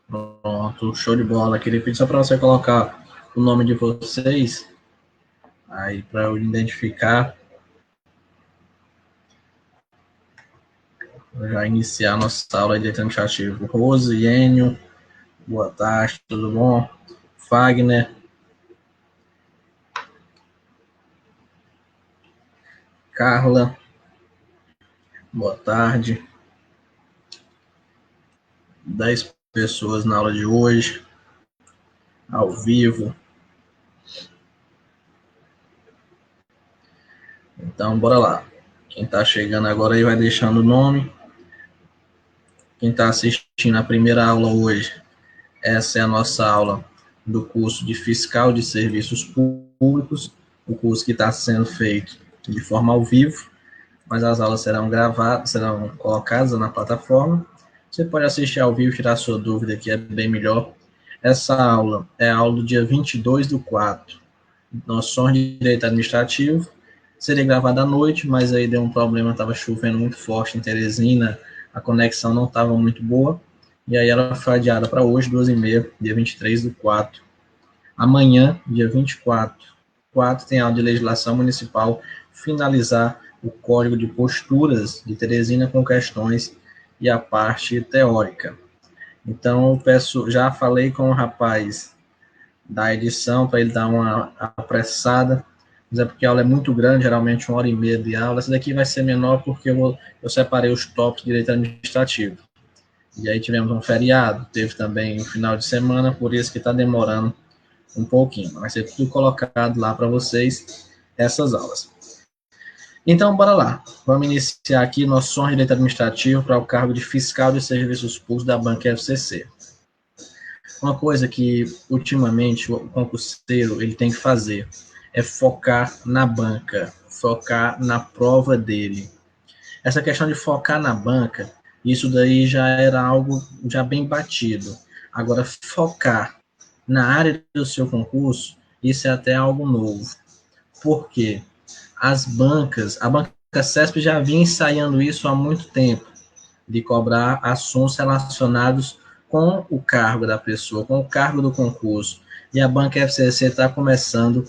Pronto, show de bola. Queria pedir só para você colocar o nome de vocês, aí para eu identificar, já iniciar a nossa aula de administrativo. Rose, Enio, boa tarde, tudo bom? Fagner, Carla, boa tarde. 10 pessoas na aula de hoje, ao vivo. Então, bora lá. Quem está chegando agora aí vai deixando o nome. Quem está assistindo a primeira aula hoje, essa é a nossa aula do curso de Fiscal de Serviços Públicos, o curso que está sendo feito de forma ao vivo, mas as aulas serão gravadas, serão colocadas na plataforma. Você pode assistir ao vivo e tirar sua dúvida, que é bem melhor. Essa aula é a aula do dia 22/4, noções de direito administrativo. Seria gravada à noite, mas aí deu um problema, estava chovendo muito forte em Teresina, a conexão não estava muito boa, e aí ela foi adiada para hoje, 2h30, dia 23/4. Amanhã, dia 24/4, tem aula de legislação municipal, finalizar o código de posturas de Teresina com questões e a parte teórica. Então, eu peço, já falei com o rapaz da edição para ele dar uma apressada, mas é porque a aula é muito grande, geralmente 1h30 de aula. Essa daqui vai ser menor porque eu separei os tópicos de direito administrativo. E aí tivemos um feriado, teve também um final de semana, por isso que está demorando um pouquinho. Vai ser tudo colocado lá para vocês, essas aulas. Então, bora lá. Vamos iniciar aqui noções de direito administrativo para o cargo de fiscal de serviços públicos da Banca FCC. Uma coisa que, ultimamente, o concurseiro ele tem que fazer é focar na banca, focar na prova dele. Essa questão de focar na banca, isso daí já era algo já bem batido. Agora, focar na área do seu concurso, isso é até algo novo. Por quê? A banca CESP já vinha ensaiando isso há muito tempo, de cobrar assuntos relacionados com o cargo da pessoa, com o cargo do concurso. E a Banca FCC está começando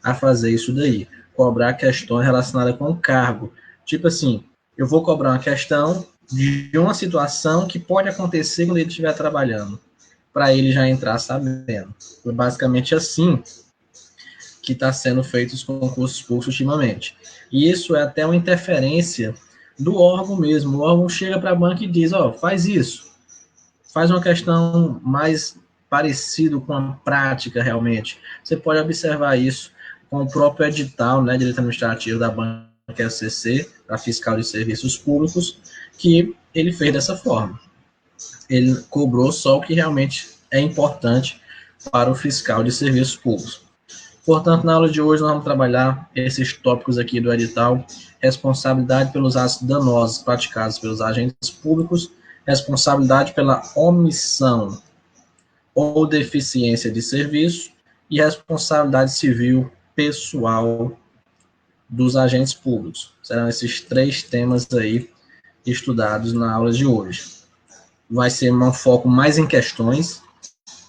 a fazer isso daí, cobrar questões relacionadas com o cargo. Tipo assim, eu vou cobrar uma questão de uma situação que pode acontecer quando ele estiver trabalhando, para ele já entrar sabendo. É basicamente assim que está sendo feito os concursos públicos ultimamente. E isso é até uma interferência do órgão mesmo. O órgão chega para a banca e diz, faz isso. Faz uma questão mais parecido com a prática realmente. Você pode observar isso com o próprio edital, né, direito administrativo da banca FCC, a Fiscal de Serviços Públicos, que ele fez dessa forma. Ele cobrou só o que realmente é importante para o fiscal de serviços públicos. Portanto, na aula de hoje, nós vamos trabalhar esses tópicos aqui do edital: responsabilidade pelos atos danosos praticados pelos agentes públicos, responsabilidade pela omissão ou deficiência de serviço e responsabilidade civil pessoal dos agentes públicos. Serão esses 3 temas aí estudados na aula de hoje. Vai ser um foco mais em questões.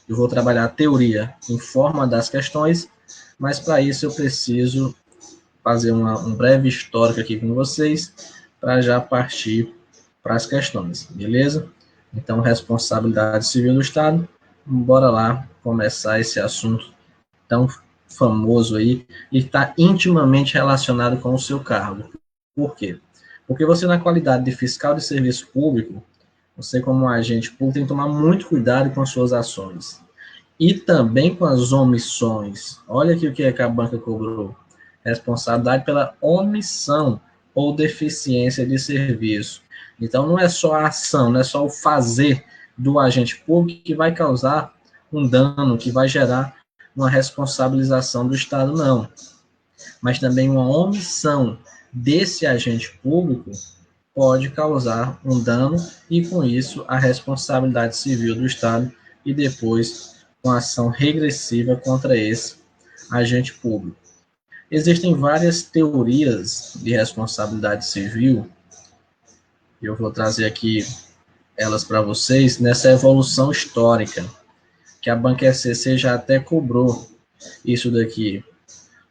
Eu vou trabalhar a teoria em forma das questões, mas para isso eu preciso fazer um breve histórico aqui com vocês, para já partir para as questões, beleza? Então, responsabilidade civil do Estado, bora lá começar esse assunto tão famoso aí, e está intimamente relacionado com o seu cargo. Por quê? Porque você, na qualidade de fiscal de serviço público, você como agente público tem que tomar muito cuidado com as suas ações. E também com as omissões. Olha aqui o que a banca cobrou. Responsabilidade pela omissão ou deficiência de serviço. Então, não é só a ação, não é só o fazer do agente público que vai causar um dano, que vai gerar uma responsabilização do Estado, não. Mas também uma omissão desse agente público pode causar um dano e, com isso, a responsabilidade civil do Estado e depois uma ação regressiva contra esse agente público. Existem várias teorias de responsabilidade civil. Eu vou trazer aqui elas para vocês nessa evolução histórica, que a Banca SCC já até cobrou isso daqui.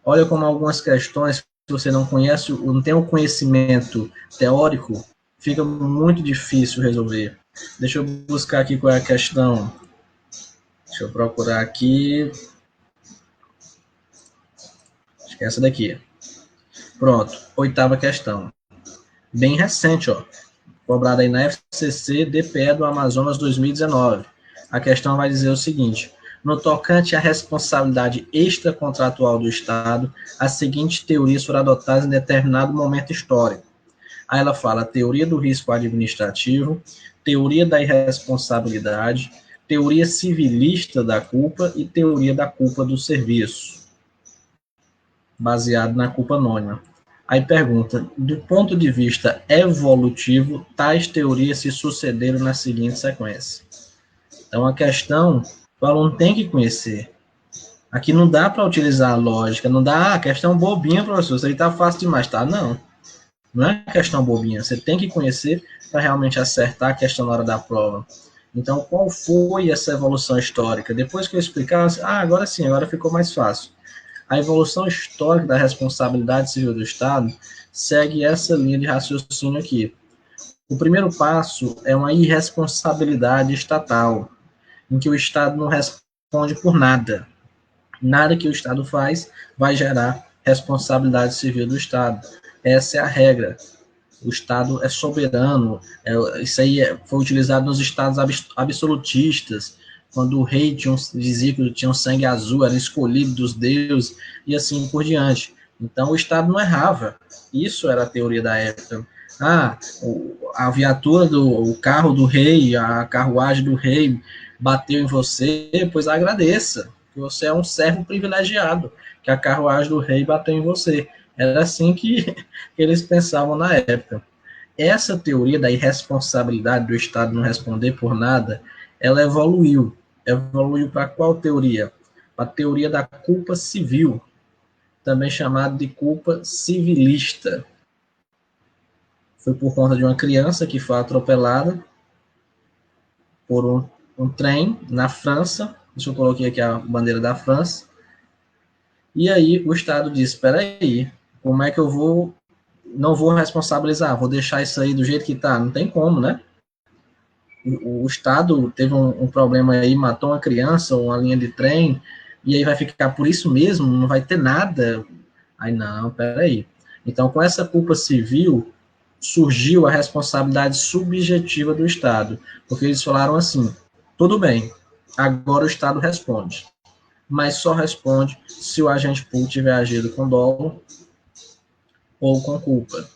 Olha como algumas questões, se você não conhece, não tem o conhecimento teórico, fica muito difícil resolver. Deixa eu buscar aqui qual é a questão. Deixa eu procurar aqui. Acho que é essa daqui. Pronto, 8ª questão. Bem recente, ó. Cobrada aí na FCC DPE do Amazonas 2019. A questão vai dizer o seguinte: no tocante à responsabilidade extracontratual do Estado, as seguintes teorias foram adotadas em determinado momento histórico. Aí ela fala teoria do risco administrativo, teoria da irresponsabilidade, teoria civilista da culpa e teoria da culpa do serviço, baseado na culpa anônima. Aí pergunta, do ponto de vista evolutivo, tais teorias se sucederam na seguinte sequência. Então, a questão, o aluno tem que conhecer. Aqui não dá para utilizar a lógica, não dá, questão bobinha, professor, isso aí tá fácil demais, tá? Não é questão bobinha, você tem que conhecer para realmente acertar a questão na hora da prova. Então, qual foi essa evolução histórica? Depois que eu explicar, agora sim, agora ficou mais fácil. A evolução histórica da responsabilidade civil do Estado segue essa linha de raciocínio aqui. O primeiro passo é uma irresponsabilidade estatal, em que o Estado não responde por nada. Nada que o Estado faz vai gerar responsabilidade civil do Estado. Essa é a regra. O Estado é soberano. Isso aí foi utilizado nos estados absolutistas, quando o rei dizia que tinha um sangue azul, era escolhido dos deuses, e assim por diante. Então, o Estado não errava. Isso era a teoria da época. A viatura, o carro do rei, a carruagem do rei bateu em você, pois agradeça, que você é um servo privilegiado, que a carruagem do rei bateu em você. Era assim que eles pensavam na época. Essa teoria da irresponsabilidade do Estado não responder por nada, ela evoluiu. Evoluiu para qual teoria? Para a teoria da culpa civil, também chamada de culpa civilista. Foi por conta de uma criança que foi atropelada por um trem na França. Deixa eu colocar aqui a bandeira da França. E aí o Estado disse, espera aí, como é que eu não vou responsabilizar, vou deixar isso aí do jeito que está? Não tem como, né? O Estado teve um problema aí, matou uma criança, uma linha de trem, e aí vai ficar por isso mesmo, não vai ter nada. Aí não, peraí. Então, com essa culpa civil, surgiu a responsabilidade subjetiva do Estado, porque eles falaram assim, tudo bem, agora o Estado responde, mas só responde se o agente público tiver agido com dolo ou com culpa.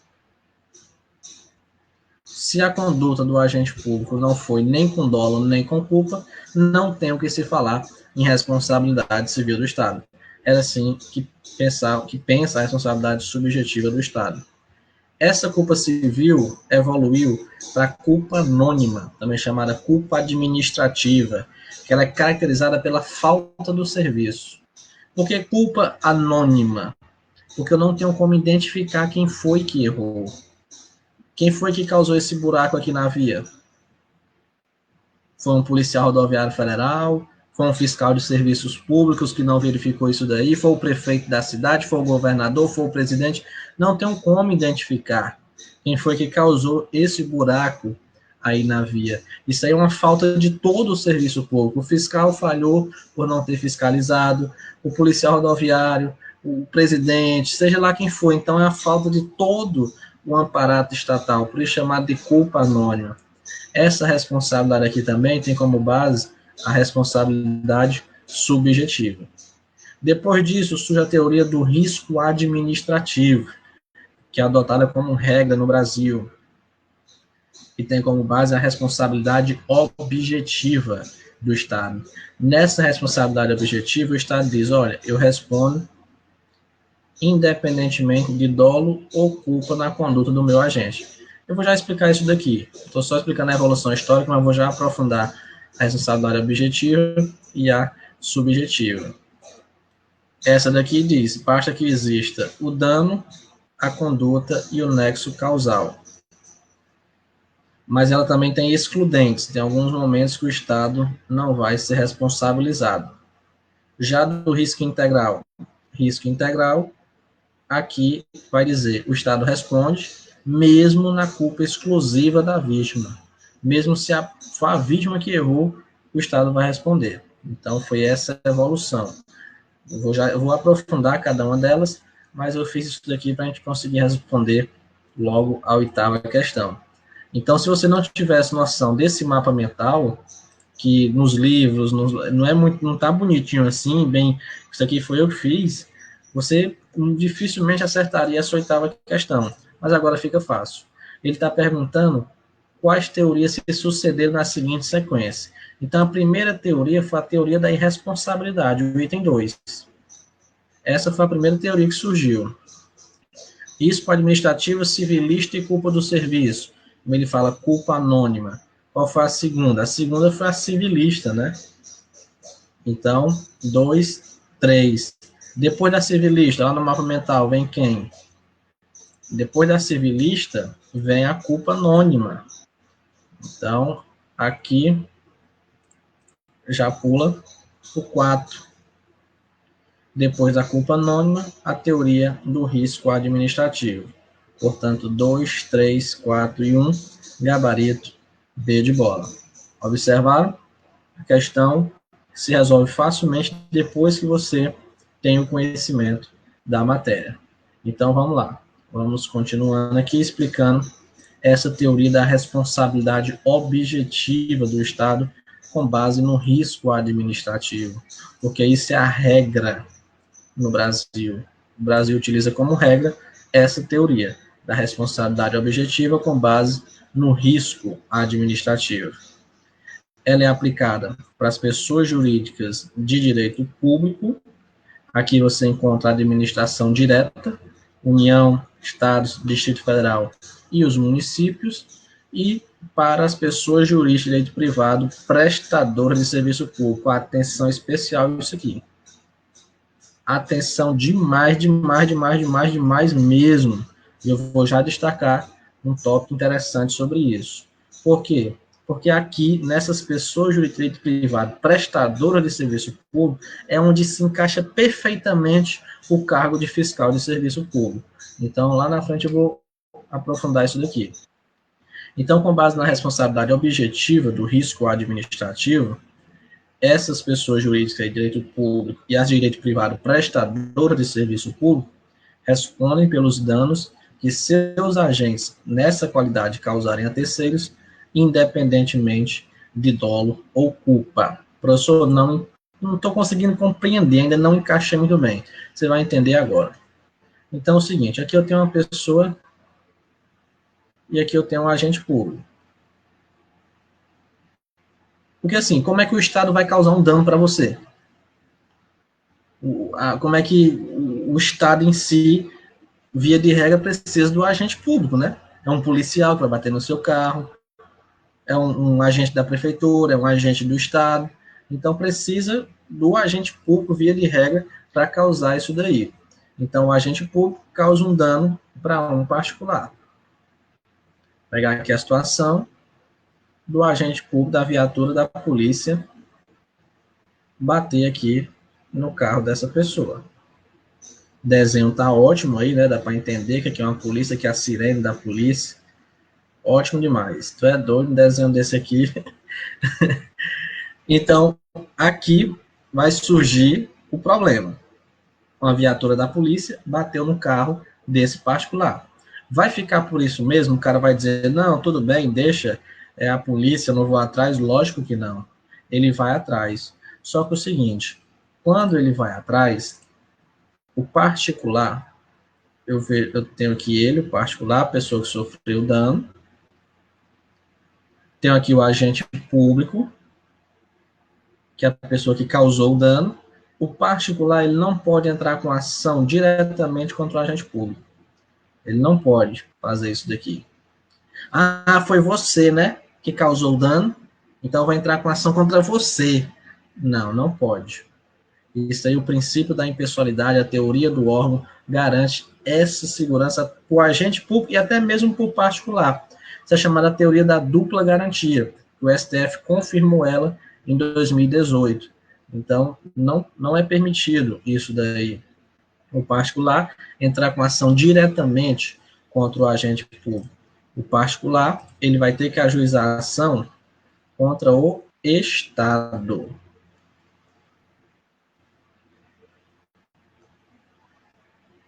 Se a conduta do agente público não foi nem com dolo nem com culpa, não tem o que se falar em responsabilidade civil do Estado. Era assim que pensa a responsabilidade subjetiva do Estado. Essa culpa civil evoluiu para a culpa anônima, também chamada culpa administrativa, que ela é caracterizada pela falta do serviço. Por que culpa anônima? Porque eu não tenho como identificar quem foi que errou. Quem foi que causou esse buraco aqui na via? Foi um policial rodoviário federal? Foi um fiscal de serviços públicos que não verificou isso daí? Foi o prefeito da cidade? Foi o governador? Foi o presidente? Não tem como identificar quem foi que causou esse buraco aí na via. Isso aí é uma falta de todo o serviço público. O fiscal falhou por não ter fiscalizado, o policial rodoviário, o presidente, seja lá quem for. Então é a falta de todo o aparato estatal, por isso chamado de culpa anônima. Essa responsabilidade aqui também tem como base a responsabilidade subjetiva. Depois disso, surge a teoria do risco administrativo, que é adotada como regra no Brasil, e tem como base a responsabilidade objetiva do Estado. Nessa responsabilidade objetiva, o Estado diz, olha, eu respondo independentemente de dolo ou culpa na conduta do meu agente. Eu vou já explicar isso daqui. Estou só explicando a evolução histórica, mas vou já aprofundar a responsabilidade objetiva e a subjetiva. Essa daqui diz, basta que exista o dano, a conduta e o nexo causal. mas ela também tem excludentes. Tem alguns momentos que o Estado não vai ser responsabilizado. Já do risco integral, aqui vai dizer, o Estado responde, mesmo na culpa exclusiva da vítima. Mesmo se for a vítima que errou, o Estado vai responder. Então, foi essa a evolução. Eu vou aprofundar cada uma delas, mas eu fiz isso daqui para a gente conseguir responder logo a oitava questão. Então, se você não tivesse noção desse mapa mental, que nos livros não é muito, não está bonitinho assim, bem, isso aqui foi eu que fiz, você dificilmente acertaria essa oitava questão. Mas agora fica fácil. Ele está perguntando quais teorias se sucederam na seguinte sequência. Então, a primeira teoria foi a teoria da irresponsabilidade, o item 2. Essa foi a primeira teoria que surgiu. Risco administrativo, civilista e culpa do serviço. Como ele fala, culpa anônima. Qual foi a segunda? A segunda foi a civilista, né? Então, 2, 3. Depois da civilista, lá no mapa mental, vem quem? Depois da civilista, vem a culpa anônima. Então, aqui já pula o 4. Depois da culpa anônima, a teoria do risco administrativo. Portanto, 2, 3, 4 e 1, gabarito B de bola. Observaram? A questão se resolve facilmente depois que você tem o conhecimento da matéria. Então, vamos lá. Vamos continuando aqui explicando essa teoria da responsabilidade objetiva do Estado com base no risco administrativo, porque isso é a regra no Brasil. O Brasil utiliza como regra essa teoria da responsabilidade objetiva com base no risco administrativo. Ela é aplicada para as pessoas jurídicas de direito público. Aqui você encontra a administração direta, União, Estados, Distrito Federal e os municípios, e para as pessoas jurídicas de direito privado, prestadoras de serviço público. Atenção especial isso aqui. Atenção demais, demais, demais, demais, demais mesmo. E eu vou já destacar um tópico interessante sobre isso. Por quê? Porque aqui, nessas pessoas de direito privado, prestadoras de serviço público, é onde se encaixa perfeitamente o cargo de fiscal de serviço público. Então, lá na frente eu vou aprofundar isso daqui. Então, com base na responsabilidade objetiva do risco administrativo, essas pessoas jurídicas de direito público e as de direito privado prestadoras de serviço público respondem pelos danos que seus agentes nessa qualidade causarem a terceiros, independentemente de dolo ou culpa. Professor, não estou conseguindo compreender, ainda não encaixei muito bem. Você vai entender agora. Então é o seguinte, aqui eu tenho uma pessoa e aqui eu tenho um agente público. Porque assim, como é que o Estado vai causar um dano para você? Como é que o Estado em si, via de regra, precisa do agente público, né? É um policial que vai bater no seu carro, é um agente da prefeitura, é um agente do Estado. Então, precisa do agente público, via de regra, para causar isso daí. Então, o agente público causa um dano para um particular. Vou pegar aqui a situação do agente público da viatura da polícia bater aqui no carro dessa pessoa. O desenho tá ótimo aí, né? Dá para entender que aqui é uma polícia, que é a sirene da polícia. Ótimo demais. Tu é doido, um desenho desse aqui. Então, aqui vai surgir o problema. Uma viatura da polícia bateu no carro desse particular. Vai ficar por isso mesmo? O cara vai dizer, não, tudo bem, deixa, é a polícia, eu não vou atrás? Lógico que não. Ele vai atrás. Só que é o seguinte, quando ele vai atrás, o particular, eu tenho aqui ele, o particular, a pessoa que sofreu dano, tenho aqui o agente público, que é a pessoa que causou o dano. O particular, ele não pode entrar com ação diretamente contra o agente público. Ele não pode fazer isso daqui. Ah, foi você, né, que causou o dano, então vai entrar com ação contra você. Não, não pode. Isso aí, o princípio da impessoalidade, a teoria do órgão, garante essa segurança para o agente público e até mesmo para o particular. Essa é chamada teoria da dupla garantia. O STF confirmou ela em 2018. Então, não é permitido isso daí. O particular entrar com ação diretamente contra o agente público. O particular, ele vai ter que ajuizar a ação contra o Estado.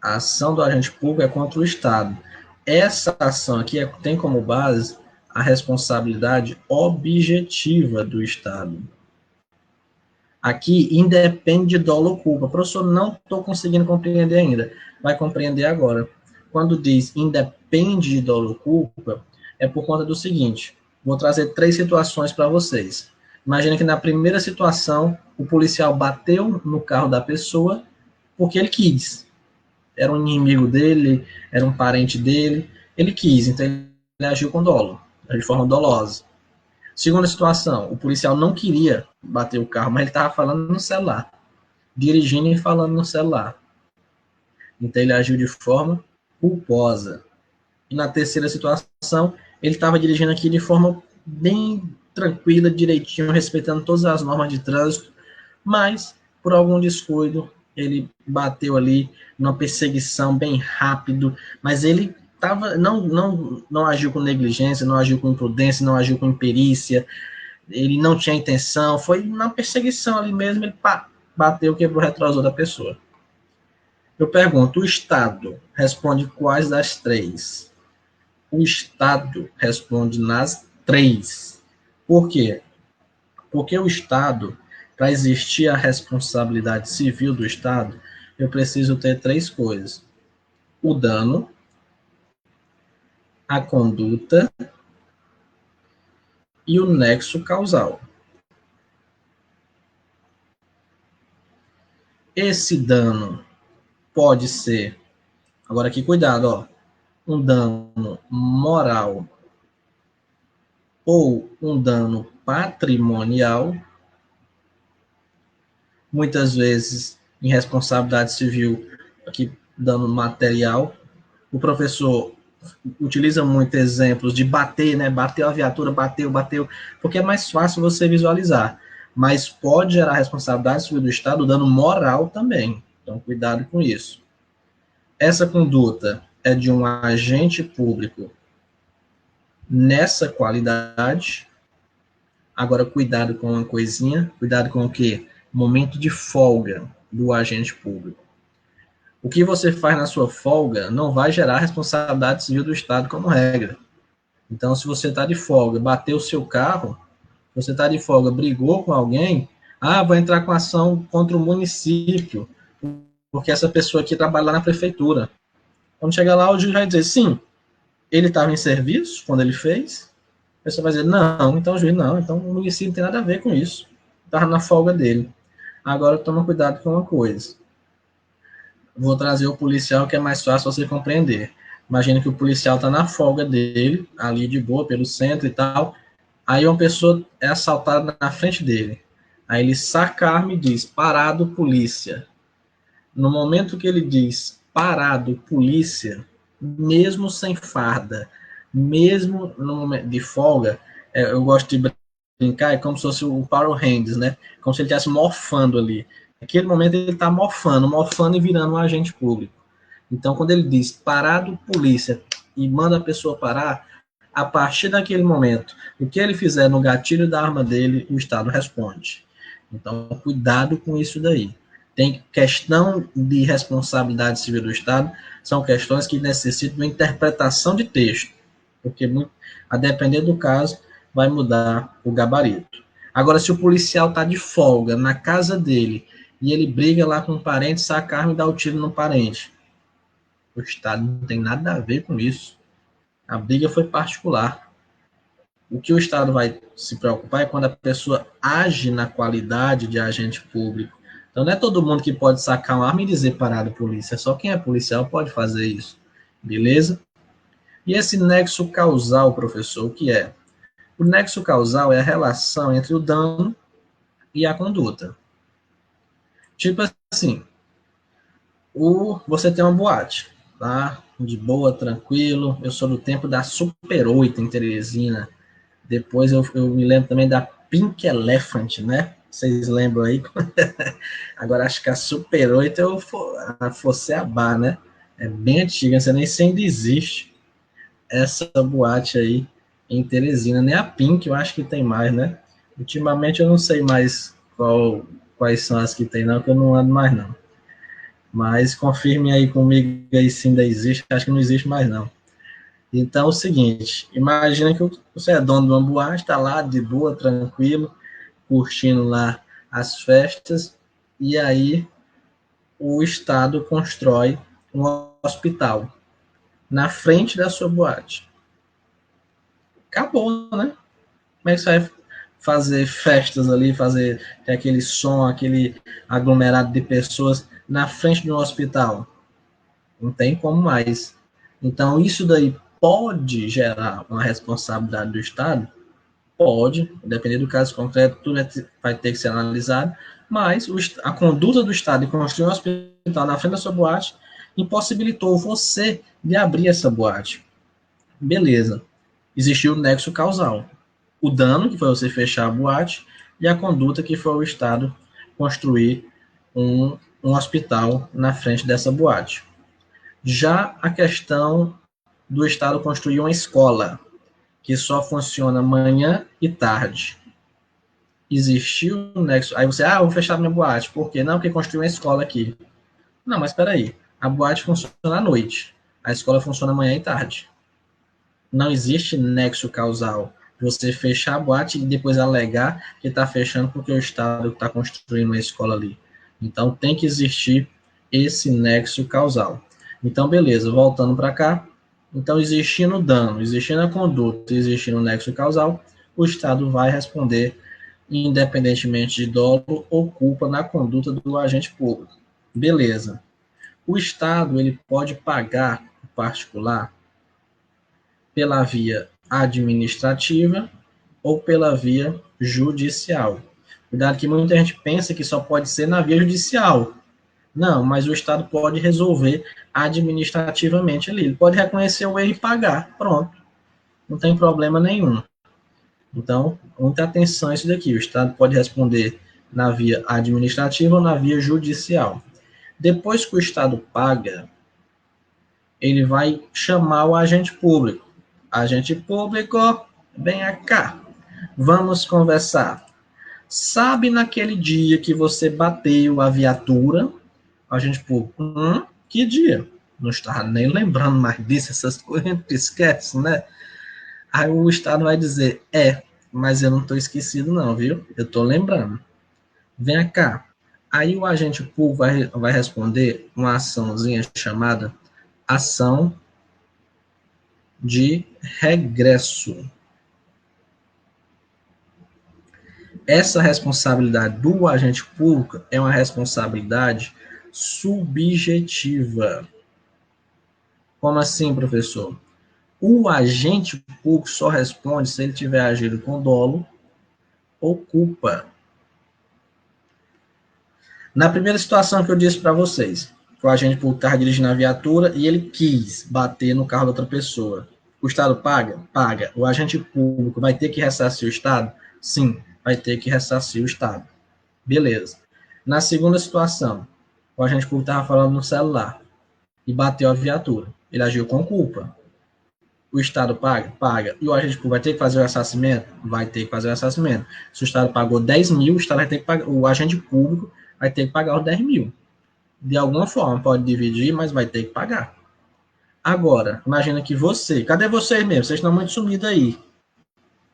A ação do agente público é contra o Estado. Essa ação aqui tem como base a responsabilidade objetiva do Estado. Aqui independe de dolo ou culpa. Professor, não estou conseguindo compreender ainda. Vai compreender agora. Quando diz independe de dolo ou culpa, é por conta do seguinte. Vou trazer 3 situações para vocês. Imagina que na primeira situação, o policial bateu no carro da pessoa porque ele quis. Era um inimigo dele, era um parente dele, ele quis, então ele agiu com dolo, de forma dolosa. Segunda situação, o policial não queria bater o carro, mas ele estava falando no celular, dirigindo e falando no celular. Então ele agiu de forma culposa. E na terceira situação, ele estava dirigindo aqui de forma bem tranquila, direitinho, respeitando todas as normas de trânsito, mas por algum descuido ele bateu ali numa perseguição bem rápido, mas ele não agiu com negligência, não agiu com imprudência, não agiu com imperícia, ele não tinha intenção, foi uma perseguição ali mesmo, ele bateu, quebrou o retrovisor da pessoa. Eu pergunto, o Estado responde quais das 3? O Estado responde nas 3. Por quê? Porque o Estado, para existir a responsabilidade civil do Estado, eu preciso ter 3 coisas: o dano, a conduta e o nexo causal. Esse dano pode ser, agora aqui cuidado, ó, um dano moral ou um dano patrimonial, muitas vezes em responsabilidade civil, aqui dano material. O professor utiliza muito exemplos de bater, né? Bateu a viatura, bateu, porque é mais fácil você visualizar. Mas pode gerar responsabilidade civil do Estado, dano moral também. Então, cuidado com isso. Essa conduta é de um agente público nessa qualidade. Agora, cuidado com uma coisinha. Cuidado com o quê? Momento de folga do agente público. O que você faz na sua folga não vai gerar responsabilidade civil do Estado como regra. Então, se você está de folga, bateu o seu carro, você está de folga, brigou com alguém, vou entrar com ação contra o município, porque essa pessoa aqui trabalha lá na prefeitura. Quando chegar lá, o juiz vai dizer, sim, ele estava em serviço quando ele fez. A pessoa vai dizer, não, então o juiz não, então o município não tem nada a ver com isso. Estava na folga dele. Agora, toma cuidado com uma coisa. Vou trazer o policial que é mais fácil você compreender. Imagina que o policial está na folga dele, ali de boa, pelo centro e tal. Aí uma pessoa é assaltada na frente dele. Aí ele saca a arma e diz, parado, polícia. No momento que ele diz, parado, polícia, mesmo sem farda, mesmo no momento de folga, eu gosto de brincar, é como se fosse o Power Rangers, né? Como se ele estivesse morfando ali. Naquele momento ele está morfando e virando um agente público. Então, quando ele diz parado, polícia, e manda a pessoa parar, a partir daquele momento, o que ele fizer no gatilho da arma dele, o Estado responde. Então, cuidado com isso daí. Tem questão de responsabilidade civil do Estado, são questões que necessitam de interpretação de texto, porque a depender do caso, vai mudar o gabarito. Agora, se o policial está de folga na casa dele e ele briga lá com um parente, saca a arma e dá o tiro no parente, o Estado não tem nada a ver com isso. A briga foi particular. O que o Estado vai se preocupar é quando a pessoa age na qualidade de agente público. Então, não é todo mundo que pode sacar uma arma e dizer parado, polícia. Só quem é policial pode fazer isso. Beleza? E esse nexo causal, professor, o que é? O nexo causal é a relação entre o dano e a conduta. Tipo assim, você tem uma boate, tá? de boa, tranquilo. Eu sou do tempo da Super 8 em Teresina. Depois eu me lembro também da Pink Elephant, né? Vocês lembram aí? Agora acho que a Super 8 a Forceabá, né? É bem antiga, não sei nem se ainda existe essa boate aí em Teresina. Nem a Pink eu acho que tem mais, né? Ultimamente eu não sei mais quais são as que tem, não, que eu não ando mais, não. Mas confirme aí comigo aí se ainda existe, acho que não existe mais, não. Então é o seguinte, imagina que você é dono de uma boate, está lá de boa, tranquilo, curtindo lá as festas, e aí o Estado constrói um hospital na frente da sua boate. Acabou, né? Como é que você vai fazer festas ali, fazer aquele som, aquele aglomerado de pessoas na frente de um hospital? Não tem como mais. Então, isso daí pode gerar uma responsabilidade do Estado? Pode, dependendo do caso concreto, tudo vai ter que ser analisado, mas a conduta do Estado de construir um hospital na frente da sua boate impossibilitou você de abrir essa boate. Beleza. Existiu o nexo causal. O dano, que foi você fechar a boate, e a conduta, que foi o Estado construir um hospital na frente dessa boate. Já a questão do Estado construir uma escola, que só funciona manhã e tarde. Existiu um nexo. Aí você, vou fechar minha boate. Por quê? Não, porque construiu uma escola aqui. Não, mas espera aí. A boate funciona à noite. A escola funciona manhã e tarde. Não existe nexo causal. Você fechar a boate e depois alegar que está fechando porque o Estado está construindo uma escola ali. Então tem que existir esse nexo causal. Então, beleza, voltando para cá. Então, existindo dano, existindo a conduta, existindo o nexo causal, o Estado vai responder independentemente de dolo ou culpa na conduta do agente público. Beleza. O Estado ele pode pagar o particular pela via administrativa ou pela via judicial. Cuidado que muita gente pensa que só pode ser na via judicial. Não, mas o Estado pode resolver administrativamente ali. Ele pode reconhecer o erro e pagar. Pronto. Não tem problema nenhum. Então, muita atenção a isso daqui. O Estado pode responder na via administrativa ou na via judicial. Depois que o Estado paga, ele vai chamar o agente público. Agente público, venha cá. Vamos conversar. Sabe naquele dia que você bateu a viatura? Agente público, que dia? Não estava nem lembrando mais disso, essas coisas a gente esquece, né? Aí o Estado vai dizer, mas eu não estou esquecido não, viu? Eu estou lembrando. Vem cá. Aí o agente público vai responder uma açãozinha chamada ação de regresso. Essa responsabilidade do agente público é uma responsabilidade subjetiva. Como assim, professor? O agente público só responde se ele tiver agido com dolo ou culpa. Na primeira situação que eu disse para vocês, que o agente público estava dirigindo a viatura e ele quis bater no carro da outra pessoa. O Estado paga? Paga. O agente público vai ter que ressarcir o Estado? Sim, vai ter que ressarcir o Estado. Beleza. Na segunda situação, o agente público estava falando no celular e bateu a viatura. Ele agiu com culpa. O Estado paga? Paga. E o agente público vai ter que fazer o ressarcimento? Vai ter que fazer o ressarcimento. Se o Estado pagou 10 mil, o Estado vai ter que pagar, o agente público vai ter que pagar os 10 mil. De alguma forma, pode dividir, mas vai ter que pagar. Agora, imagina que cadê vocês mesmo? Vocês estão muito sumidos aí.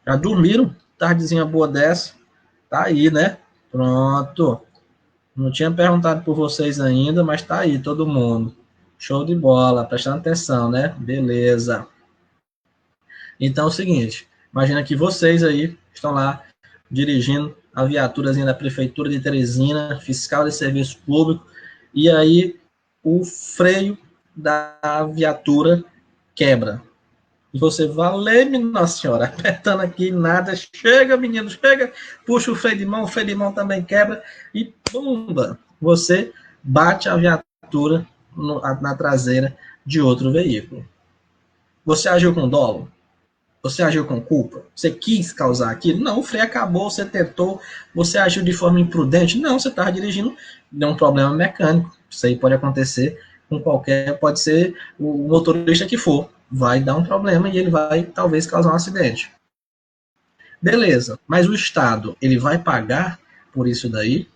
Já dormiram? Tardezinha boa dessa? Tá aí, né? Pronto. Não tinha perguntado por vocês ainda, mas tá aí todo mundo. Show de bola, prestando atenção, né? Beleza. Então é o seguinte, imagina que vocês aí estão lá dirigindo a viaturazinha da Prefeitura de Teresina, fiscal de serviço público, e aí o freio da viatura quebra. E você, valeu-me, Nossa Senhora, apertando aqui, nada, chega, menino, chega, puxa o freio de mão também quebra, e pumba, você bate a viatura na traseira de outro veículo. Você agiu com dolo? Você agiu com culpa? Você quis causar aquilo? Não, o freio acabou, você tentou, você agiu de forma imprudente? Não, você estava dirigindo, deu um problema mecânico. Isso aí pode acontecer com qualquer, pode ser o motorista que for. Vai dar um problema e ele vai talvez causar um acidente. Beleza, mas o Estado, ele vai pagar por isso daí?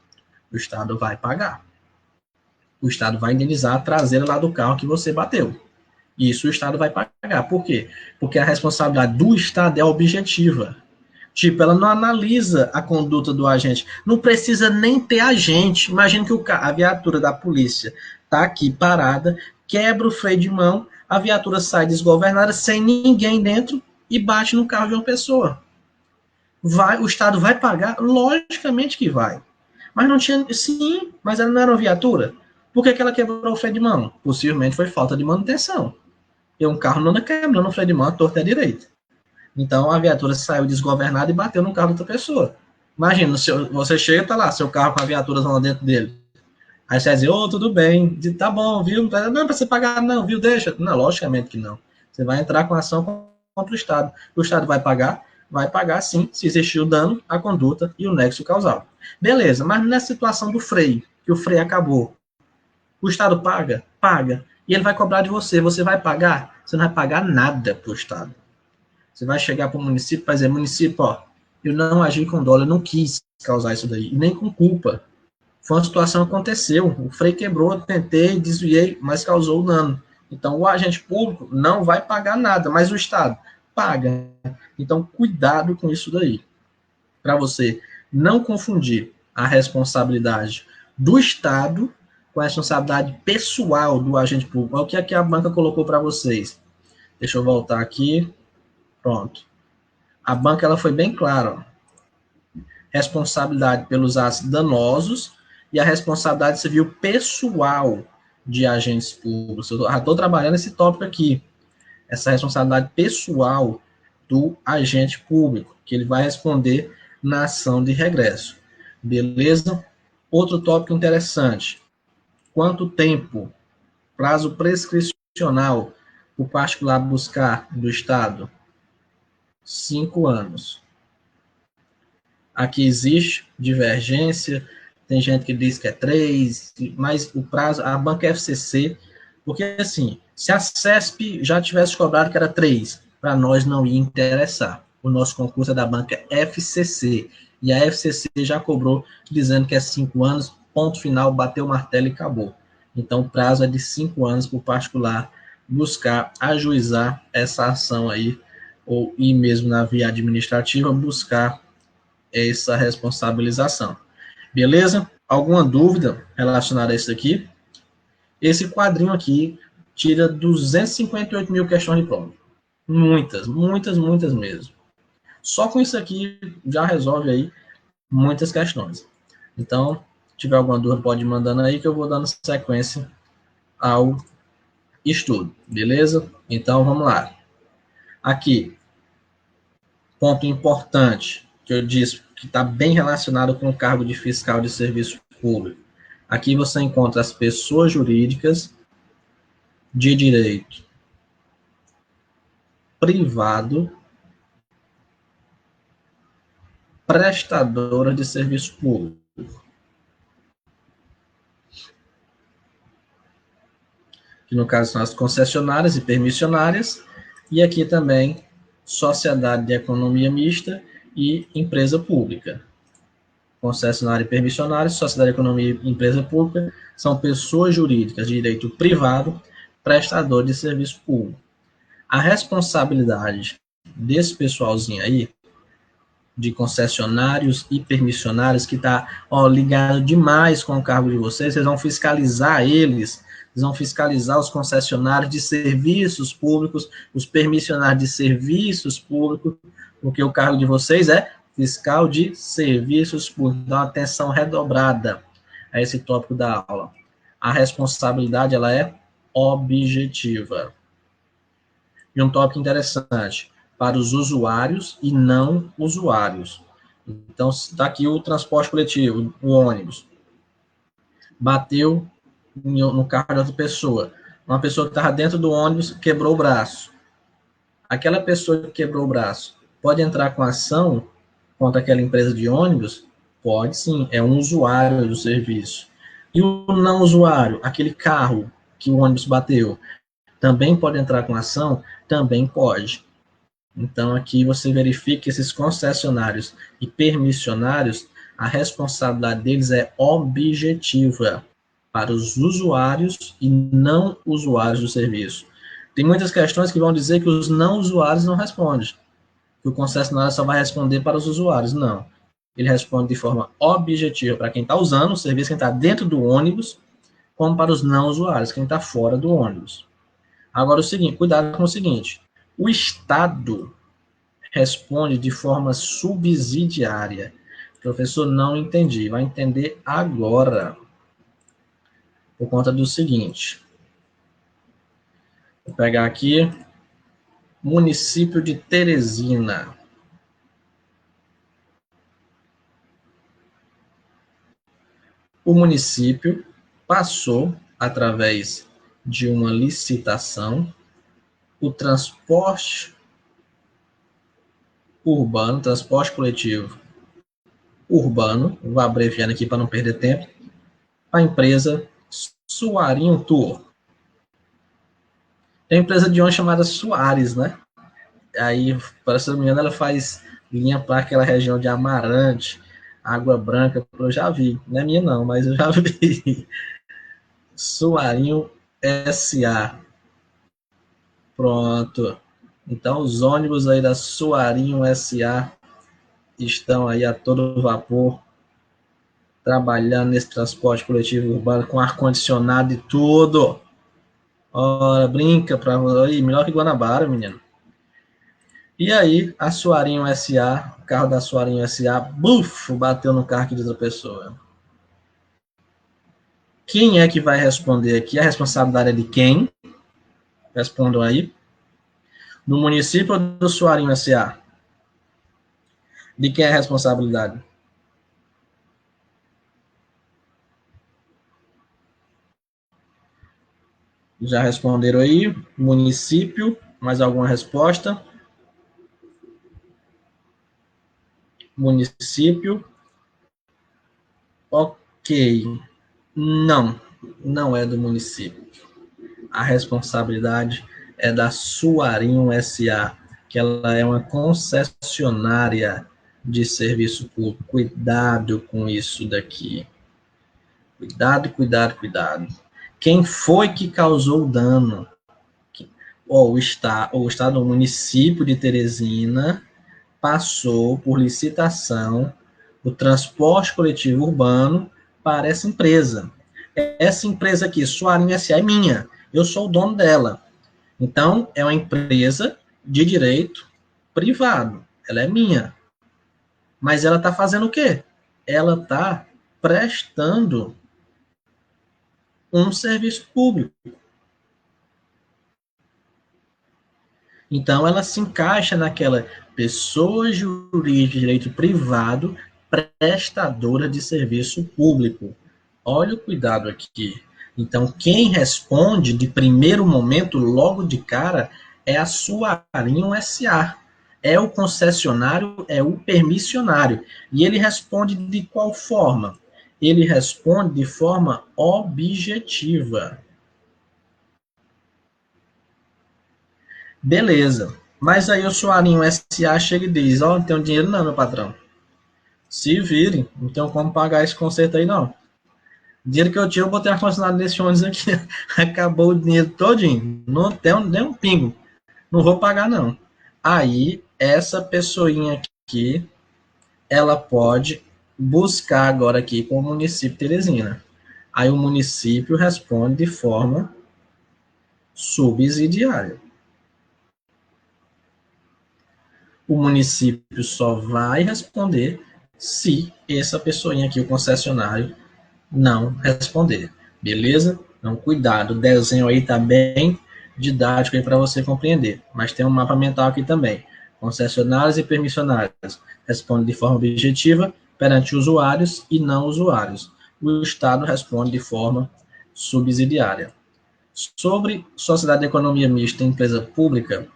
O Estado vai pagar. O Estado vai indenizar a traseira lá do carro que você bateu. Isso o Estado vai pagar. Por quê? Porque a responsabilidade do Estado é objetiva. Tipo, ela não analisa a conduta do agente. Não precisa nem ter agente. Imagina que a viatura da polícia está aqui parada, quebra o freio de mão, a viatura sai desgovernada, sem ninguém dentro e bate no carro de uma pessoa. O Estado vai pagar? Logicamente que vai. Mas não tinha. Sim, mas ela não era uma viatura. Por que ela quebrou o freio de mão? Possivelmente foi falta de manutenção. E um carro não anda quebrando o freio de mão, a torta é direita. Então a viatura saiu desgovernada e bateu no carro de outra pessoa. Imagina, você chega e tá lá, seu carro com a viatura lá dentro dele. Aí você vai dizer, tudo bem, tá bom, viu? Não é pra você pagar, não, viu? Deixa. Não, logicamente que não. Você vai entrar com ação contra o Estado. O Estado vai pagar? Vai pagar sim, se existir o dano, a conduta e o nexo causal. Beleza, mas nessa situação do freio, que o freio acabou, o Estado paga? Paga. E ele vai cobrar de você. Você vai pagar? Você não vai pagar nada para o Estado. Você vai chegar para o município e vai dizer, município, ó, eu não agi com dolo, eu não quis causar isso daí, e nem com culpa. Foi uma situação que aconteceu, o freio quebrou, eu tentei, desviei, mas causou dano. Então, o agente público não vai pagar nada, mas o Estado paga. Então, cuidado com isso daí. Para você não confundir a responsabilidade do Estado com a responsabilidade pessoal do agente público. Olha o que aqui a banca colocou para vocês. Deixa eu voltar aqui. Pronto. A banca ela foi bem clara. Ó. Responsabilidade pelos atos danosos e a responsabilidade civil pessoal de agentes públicos. Eu já estou trabalhando esse tópico aqui. Essa responsabilidade pessoal do agente público, que ele vai responder na ação de regresso. Beleza? Outro tópico interessante. Quanto tempo? Prazo prescricional o particular buscar do Estado? 5 anos. Aqui existe divergência, tem gente que diz que é 3, mas o prazo, a banca FCC, porque assim, se a CESP já tivesse cobrado que era 3, para nós não ia interessar. O nosso concurso é da banca FCC, e a FCC já cobrou dizendo que é 5 anos, ponto final, bateu o martelo e acabou. Então, o prazo é de 5 anos para o particular buscar ajuizar essa ação aí, ou ir mesmo na via administrativa, buscar essa responsabilização. Beleza? Alguma dúvida relacionada a isso aqui? Esse quadrinho aqui tira 258 mil questões de prova. Muitas, muitas, muitas mesmo. Só com isso aqui já resolve aí muitas questões. Então, se tiver alguma dúvida, pode ir mandando aí que eu vou dando sequência ao estudo. Beleza? Então, vamos lá. Aqui, ponto importante que eu disse que está bem relacionado com o cargo de fiscal de serviço público. Aqui você encontra as pessoas jurídicas de direito privado prestadoras de serviço público. Que no caso são as concessionárias e permissionárias, e aqui também sociedade de economia mista e empresa pública. Concessionária e permissionária, sociedade de economia e empresa pública são pessoas jurídicas de direito privado prestador de serviço público. A responsabilidade desse pessoalzinho aí, de concessionários e permissionários, que está ligado demais com o cargo de vocês vão fiscalizar eles, vocês vão fiscalizar os concessionários de serviços públicos, os permissionários de serviços públicos, porque o cargo de vocês é fiscal de serviços públicos. Dá uma atenção redobrada a esse tópico da aula. A responsabilidade, ela é objetiva. E um tópico interessante, para os usuários e não usuários. Então, está aqui o transporte coletivo, o ônibus. Bateu no carro de outra pessoa. Uma pessoa que estava dentro do ônibus quebrou o braço. Aquela pessoa que quebrou o braço pode entrar com ação contra aquela empresa de ônibus? Pode sim, é um usuário do serviço. E o não usuário, aquele carro que o ônibus bateu, também pode entrar com ação? Também pode. Então, aqui você verifica que esses concessionários e permissionários, a responsabilidade deles é objetiva para os usuários e não usuários do serviço. Tem muitas questões que vão dizer que os não usuários não respondem, que o concessionário só vai responder para os usuários. Não. Ele responde de forma objetiva para quem está usando o serviço, quem está dentro do ônibus, como para os não usuários, quem está fora do ônibus. Agora, o seguinte, cuidado com o seguinte, o Estado responde de forma subsidiária. Professor, não entendi. Vai entender agora. Por conta do seguinte. Vou pegar aqui. Município de Teresina. O município passou, através de uma licitação, o transporte urbano, transporte coletivo urbano, vou abreviando aqui para não perder tempo, a empresa Suarinho Tour. Tem uma empresa de ônibus chamada Soares, né? Aí, para se não me engano, ela faz linha para aquela região de Amarante, Água Branca, eu já vi. Não é minha não, mas eu já vi. Suarinho SA. Pronto. Então, os ônibus aí da Suarinho SA estão aí a todo vapor, trabalhando nesse transporte coletivo urbano com ar-condicionado e tudo. Ora, brinca pra aí, melhor que Guanabara, menino. E aí, a Suarinho SA, o carro da Suarinho SA, bufo, bateu no carro de outra pessoa. Quem é que vai responder aqui? A responsabilidade é de quem? Respondam aí. Do município ou do Suarinho SA? De quem é a responsabilidade? Já responderam aí? Município, mais alguma resposta? Município. Ok. Não, não é do município. A responsabilidade é da Suarinho SA, que ela é uma concessionária de serviço público. Cuidado com isso daqui. Cuidado, cuidado, cuidado. Quem foi que causou o dano? O estado, o município de Teresina passou por licitação o transporte coletivo urbano para essa empresa. Essa empresa aqui, Suarinho S.A., é minha. Eu sou o dono dela. Então, é uma empresa de direito privado. Ela é minha. Mas ela está fazendo o quê? Ela está prestando um serviço público. Então, ela se encaixa naquela pessoa jurídica de direito privado prestadora de serviço público. Olha o cuidado aqui. Então, quem responde de primeiro momento, logo de cara, é a Suarinho SA. É o concessionário, é o permissionário. E ele responde de qual forma? Ele responde de forma objetiva. Beleza. Mas aí o Suarinho SA chega e diz, ó, não tenho dinheiro não, meu patrão. Se virem, não tenho como pagar esse conserto aí não. O dinheiro que eu tiro, eu botei ar-condicionado nesse ônibus aqui. Acabou o dinheiro todinho. Não tem nem um pingo. Não vou pagar não. Aí, essa pessoinha aqui, ela pode buscar agora aqui com o município de Teresina. Aí o município responde de forma subsidiária. O município só vai responder se essa pessoinha aqui, o concessionário, não responder. Beleza? Então, cuidado. O desenho aí tá bem didático aí para você compreender. Mas tem um mapa mental aqui também. Concessionários e permissionários respondem de forma objetiva perante usuários e não usuários. O Estado responde de forma subsidiária. Sobre sociedade de economia mista e empresa pública,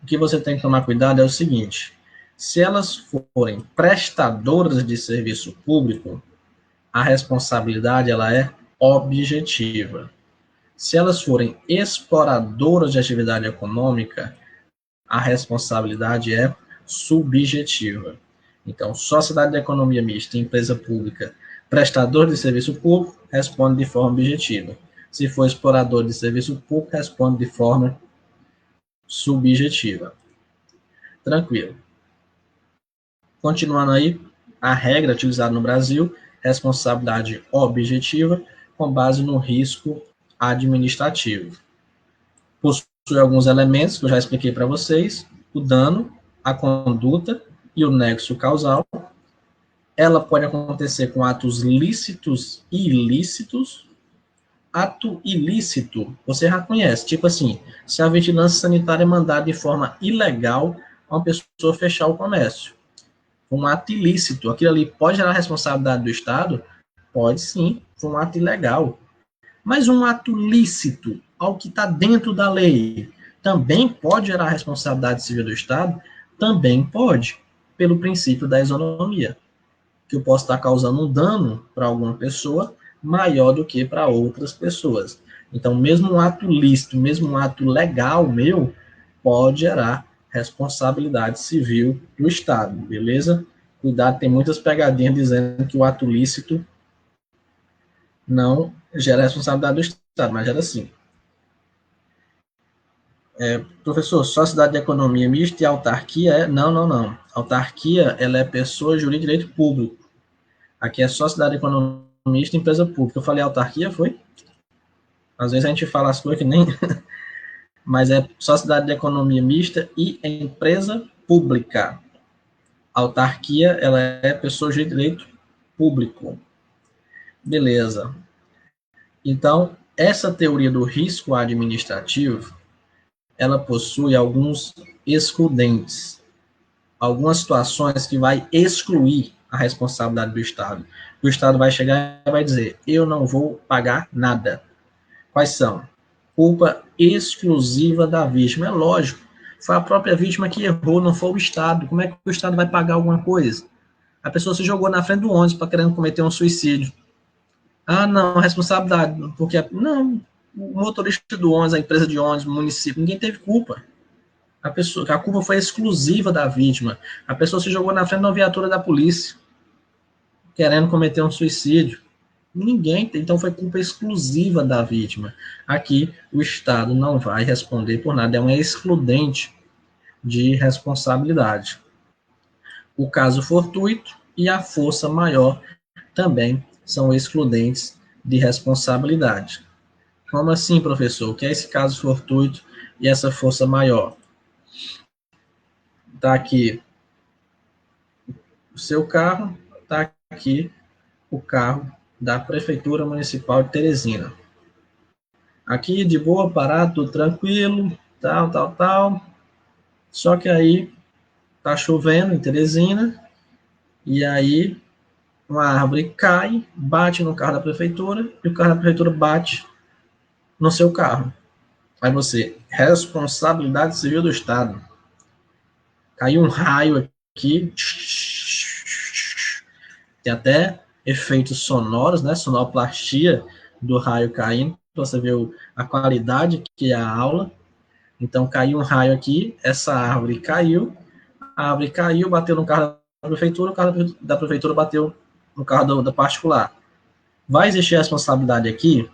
o que você tem que tomar cuidado é o seguinte: se elas forem prestadoras de serviço público, a responsabilidade ela é objetiva. Se elas forem exploradoras de atividade econômica, a responsabilidade é subjetiva. Então, sociedade de economia mista e empresa pública, prestador de serviço público, responde de forma objetiva. Se for explorador de serviço público, responde de forma subjetiva. Tranquilo. Continuando aí, a regra utilizada no Brasil, responsabilidade objetiva, com base no risco administrativo. Possui alguns elementos que eu já expliquei para vocês: o dano, a conduta e o nexo causal. Ela pode acontecer com atos lícitos e ilícitos. Ato ilícito, você já conhece, tipo assim, se a vigilância sanitária mandar de forma ilegal uma pessoa fechar o comércio. Um ato ilícito, aquilo ali pode gerar responsabilidade do Estado? Pode sim, foi um ato ilegal. Mas um ato lícito, ao que está dentro da lei, também pode gerar responsabilidade civil do Estado? Também pode, pelo princípio da isonomia, que eu posso estar causando um dano para alguma pessoa maior do que para outras pessoas. Então, mesmo um ato lícito, mesmo um ato legal meu, pode gerar responsabilidade civil do Estado, beleza? Cuidado, tem muitas pegadinhas dizendo que o ato lícito não gera responsabilidade do Estado, mas gera sim. Professor, sociedade de economia mista e autarquia é... Não. Autarquia, ela é pessoa jurídica de direito público. Aqui é sociedade de economia mista e empresa pública. Eu falei autarquia, foi? Às vezes a gente fala as coisas que nem... Mas é sociedade de economia mista e empresa pública. Autarquia, ela é pessoa de direito público. Beleza. Então, essa teoria do risco administrativo, ela possui alguns excludentes, algumas situações que vai excluir a responsabilidade do Estado. O Estado vai chegar e vai dizer: eu não vou pagar nada. Quais são? Culpa exclusiva da vítima. É lógico, foi a própria vítima que errou, não foi o Estado. Como é que o Estado vai pagar alguma coisa? A pessoa se jogou na frente do ônibus para querendo cometer um suicídio. Ah, não, responsabilidade, porque não, o motorista do ônibus, a empresa de ônibus, o município, ninguém teve culpa. A culpa foi exclusiva da vítima. A pessoa se jogou na frente da viatura da polícia, querendo cometer um suicídio. Ninguém tem, então foi culpa exclusiva da vítima. Aqui o Estado não vai responder por nada, é um excludente de responsabilidade. O caso fortuito e a força maior também são excludentes de responsabilidade. Como assim, professor? O que é esse caso fortuito e essa força maior? Está aqui o seu carro, está aqui o carro da Prefeitura Municipal de Teresina. Aqui, de boa, parado, tudo tranquilo, tal. Só que aí, tá chovendo em Teresina, e aí uma árvore cai, bate no carro da prefeitura, e o carro da prefeitura bate no seu carro. Aí você, responsabilidade civil do Estado. Caiu um raio aqui, tem até efeitos sonoros, né? Sonoplastia do raio caindo, para você ver a qualidade que é a aula. Então, caiu um raio aqui, essa árvore caiu, a árvore caiu, bateu no carro da prefeitura, o carro da prefeitura bateu no carro da particular. Vai existir responsabilidade aqui?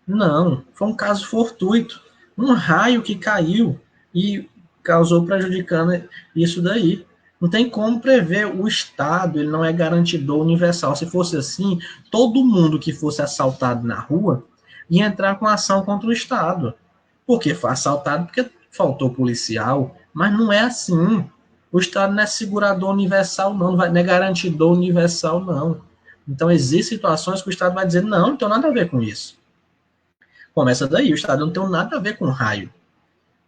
Não, foi um caso fortuito. Um raio que caiu e causou prejudicando isso daí. Não tem como prever. O Estado, ele não é garantidor universal. Se fosse assim, todo mundo que fosse assaltado na rua ia entrar com ação contra o Estado. Porque foi assaltado porque faltou policial. Mas não é assim. O Estado não é segurador universal, não. Não é garantidor universal, não. Então, existem situações que o Estado vai dizer: não, não tem nada a ver com isso. Começa daí, o Estado não tem nada a ver com o raio.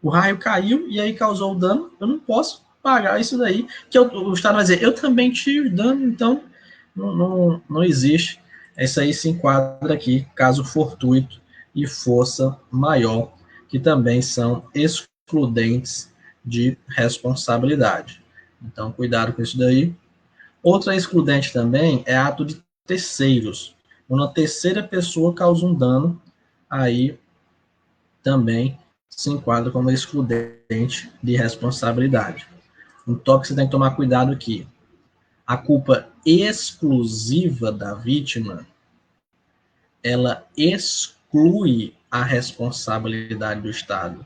O raio caiu e aí causou o dano, eu não posso pagar isso daí. Que o Estado vai dizer: eu também tive dano, então não existe. Isso aí se enquadra aqui, caso fortuito e força maior, que também são excludentes de responsabilidade. Então, cuidado com isso daí. Outra excludente também é ato de terceiros. Uma terceira pessoa causa um dano, aí também se enquadra como excludente de responsabilidade. Um toque que você tem que tomar cuidado aqui. A culpa exclusiva da vítima, ela exclui a responsabilidade do Estado.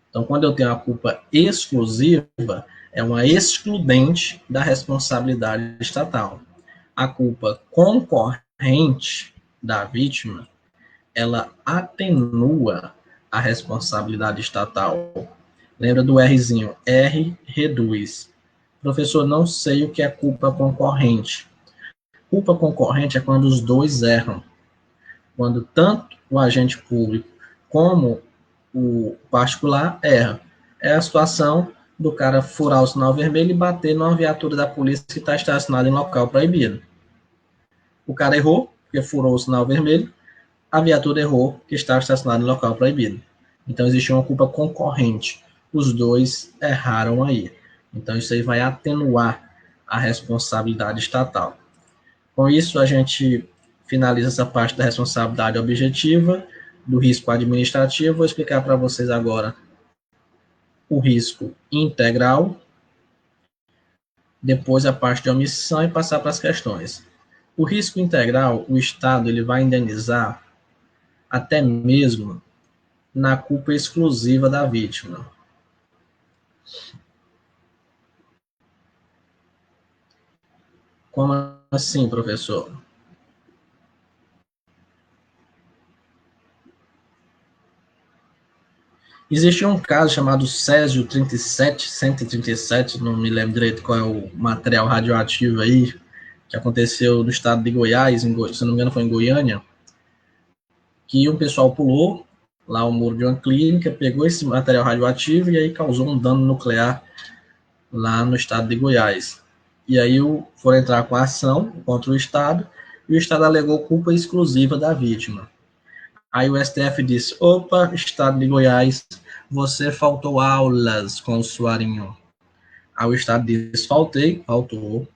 Então, quando eu tenho a culpa exclusiva, é uma excludente da responsabilidade estatal. A culpa concorrente da vítima, ela atenua a responsabilidade estatal. Lembra do Rzinho? R reduz. Professor, não sei o que é culpa concorrente. Culpa concorrente é quando os dois erram. Quando tanto o agente público como o particular erra. É a situação do cara furar o sinal vermelho e bater numa viatura da polícia que está estacionada em local proibido. O cara errou, porque furou o sinal vermelho, a viatura errou, que estava estacionada em local proibido. Então, existe uma culpa concorrente. Os dois erraram aí. Então, isso aí vai atenuar a responsabilidade estatal. Com isso, a gente finaliza essa parte da responsabilidade objetiva, do risco administrativo. Vou explicar para vocês agora o risco integral, depois a parte de omissão e passar para as questões. O risco integral, o Estado ele vai indenizar até mesmo na culpa exclusiva da vítima. Como assim, professor? Existia um caso chamado Césio 37, 137, não me lembro direito qual é o material radioativo aí, que aconteceu no estado de Goiás, se não me engano foi em Goiânia, que um pessoal pulou lá o muro de uma clínica, pegou esse material radioativo e aí causou um dano nuclear lá no estado de Goiás. E aí foram entrar com a ação contra o Estado, e o Estado alegou culpa exclusiva da vítima. Aí o STF disse, opa, Estado de Goiás, você faltou aulas com o Suarinho. Aí o Estado disse, faltou,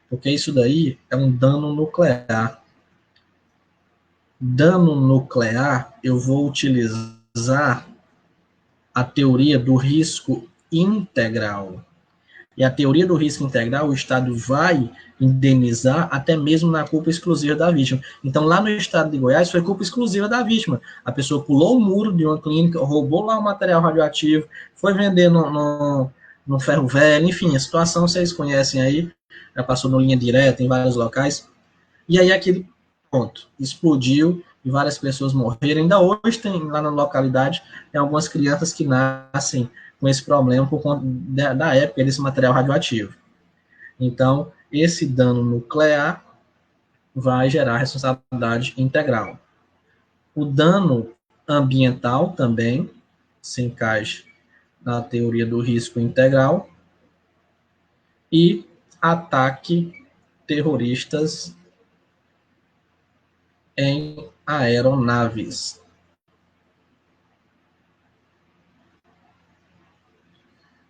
porque isso daí é um dano nuclear. Dano nuclear, eu vou utilizar a teoria do risco integral. E a teoria do risco integral, o Estado vai indenizar até mesmo na culpa exclusiva da vítima. Então, lá no estado de Goiás, foi culpa exclusiva da vítima. A pessoa pulou o muro de uma clínica, roubou lá o material radioativo, foi vender no ferro velho, enfim, a situação vocês conhecem aí, já passou no linha direta em vários locais. E aí aquele ponto explodiu e várias pessoas morreram. Ainda hoje tem lá na localidade tem algumas crianças que nascem com esse problema por conta da época desse material radioativo. Então, esse dano nuclear vai gerar responsabilidade integral. O dano ambiental também se encaixa na teoria do risco integral e ataque terroristas em aeronaves.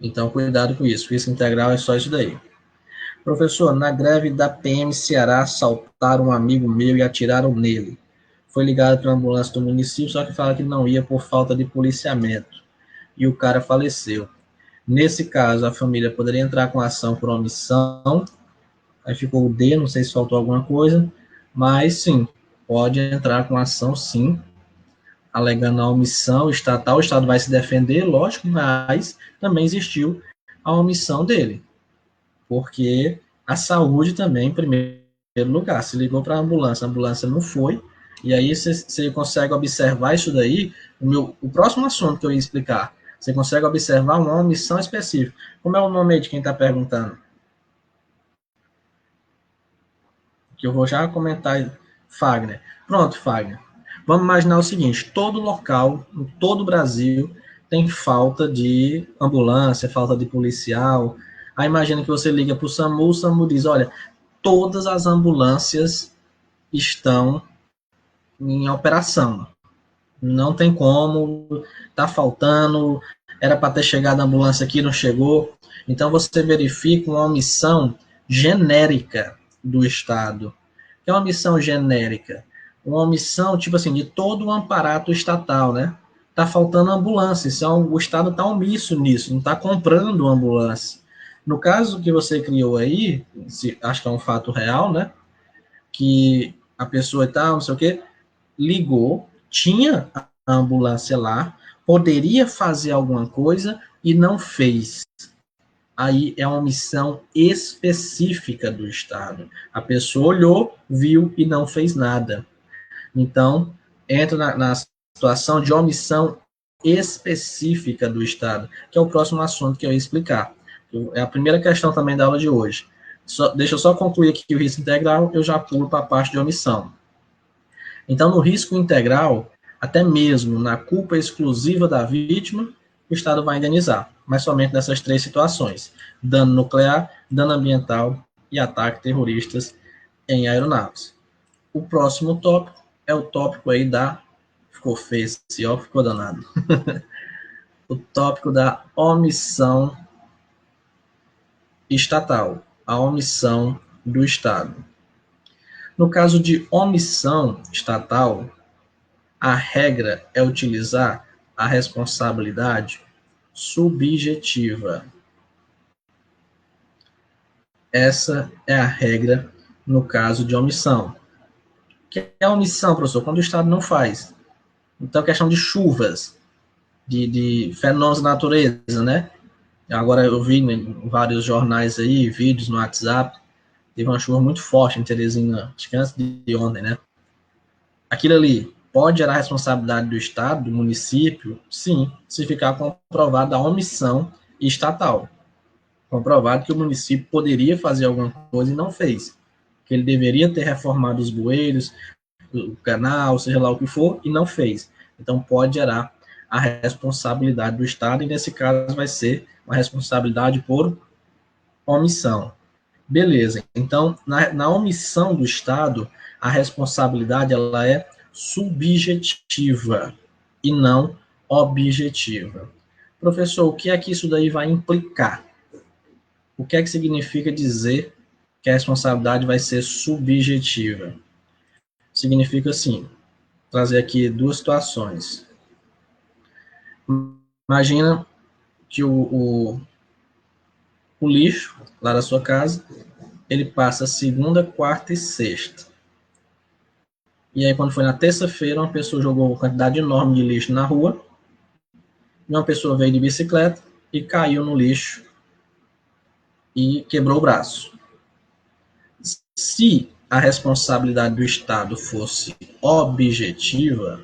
Então, cuidado com isso. Risco integral é só isso daí. Professor, na greve da PM Ceará, assaltaram um amigo meu e atiraram nele. Foi ligado para a ambulância do município, só que fala que não ia por falta de policiamento. E o cara faleceu. Nesse caso, a família poderia entrar com ação por omissão. Aí ficou o D, não sei se faltou alguma coisa. Mas, sim, pode entrar com ação, sim, alegando a omissão estatal. O Estado vai se defender, lógico, mas também existiu a omissão dele. Porque a saúde também, em primeiro lugar, se ligou para a ambulância não foi, e aí você consegue observar isso daí, o próximo assunto que eu ia explicar, você consegue observar uma omissão específica. Como é o nome aí de quem está perguntando? Que eu vou já comentar, Fagner. Pronto, Fagner. Vamos imaginar o seguinte, todo local, em todo o Brasil, tem falta de ambulância, falta de policial. Aí imagina que você liga para o SAMU diz, olha, todas as ambulâncias estão em operação. Não tem como, tá faltando, era para ter chegado a ambulância aqui, não chegou. Então você verifica uma omissão genérica do Estado. O que é uma omissão genérica? Uma omissão, tipo assim, de todo o aparato estatal, né? Tá faltando ambulância, o Estado está omisso nisso, não está comprando ambulância. No caso que você criou aí, acho que é um fato real, né? Que a pessoa e tal, não sei o quê, ligou, tinha a ambulância lá, poderia fazer alguma coisa e não fez. Aí é uma omissão específica do Estado. A pessoa olhou, viu e não fez nada. Então, entra na situação de omissão específica do Estado, que é o próximo assunto que eu ia explicar. É a primeira questão também da aula de hoje. Deixa eu só concluir aqui o risco integral, eu já pulo para a parte de omissão. Então, no risco integral, até mesmo na culpa exclusiva da vítima, o Estado vai indenizar, mas somente nessas três situações: dano nuclear, dano ambiental e ataque terroristas em aeronaves. O próximo tópico é o tópico aí da... Ficou feio esse ó, ficou danado. O tópico da omissão estatal, a omissão do Estado. No caso de omissão estatal, a regra é utilizar a responsabilidade subjetiva. Essa é a regra no caso de omissão. O que é omissão, professor? Quando o Estado não faz. Então, questão de chuvas, de fenômenos da natureza, né? Agora eu vi em vários jornais aí, vídeos no WhatsApp, teve uma chuva muito forte em Teresina, acho que antes de ontem, né? Aquilo ali pode gerar responsabilidade do Estado, do município? Sim, se ficar comprovada a omissão estatal. Comprovado que o município poderia fazer alguma coisa e não fez. Que ele deveria ter reformado os bueiros, o canal, seja lá o que for, e não fez. Então pode gerar a responsabilidade do Estado, e nesse caso vai ser uma responsabilidade por omissão. Beleza. Então, na omissão do Estado, a responsabilidade ela é subjetiva e não objetiva. Professor, o que é que isso daí vai implicar? O que é que significa dizer que a responsabilidade vai ser subjetiva? Significa assim, trazer aqui duas situações. Imagina que o lixo lá da sua casa, ele passa segunda, quarta e sexta. E aí, quando foi na terça-feira, uma pessoa jogou uma quantidade enorme de lixo na rua, e uma pessoa veio de bicicleta e caiu no lixo e quebrou o braço. Se a responsabilidade do Estado fosse objetiva,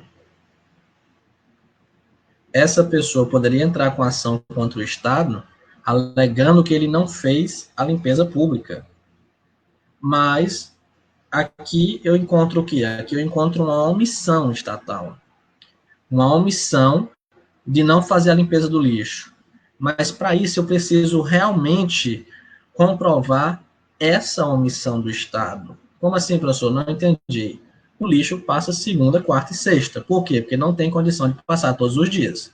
essa pessoa poderia entrar com ação contra o Estado, alegando que ele não fez a limpeza pública. Mas aqui eu encontro o quê? Aqui eu encontro uma omissão estatal. Uma omissão de não fazer a limpeza do lixo. Mas para isso eu preciso realmente comprovar essa omissão do Estado. Como assim, professor? Não entendi. O lixo passa segunda, quarta e sexta. Por quê? Porque não tem condição de passar todos os dias.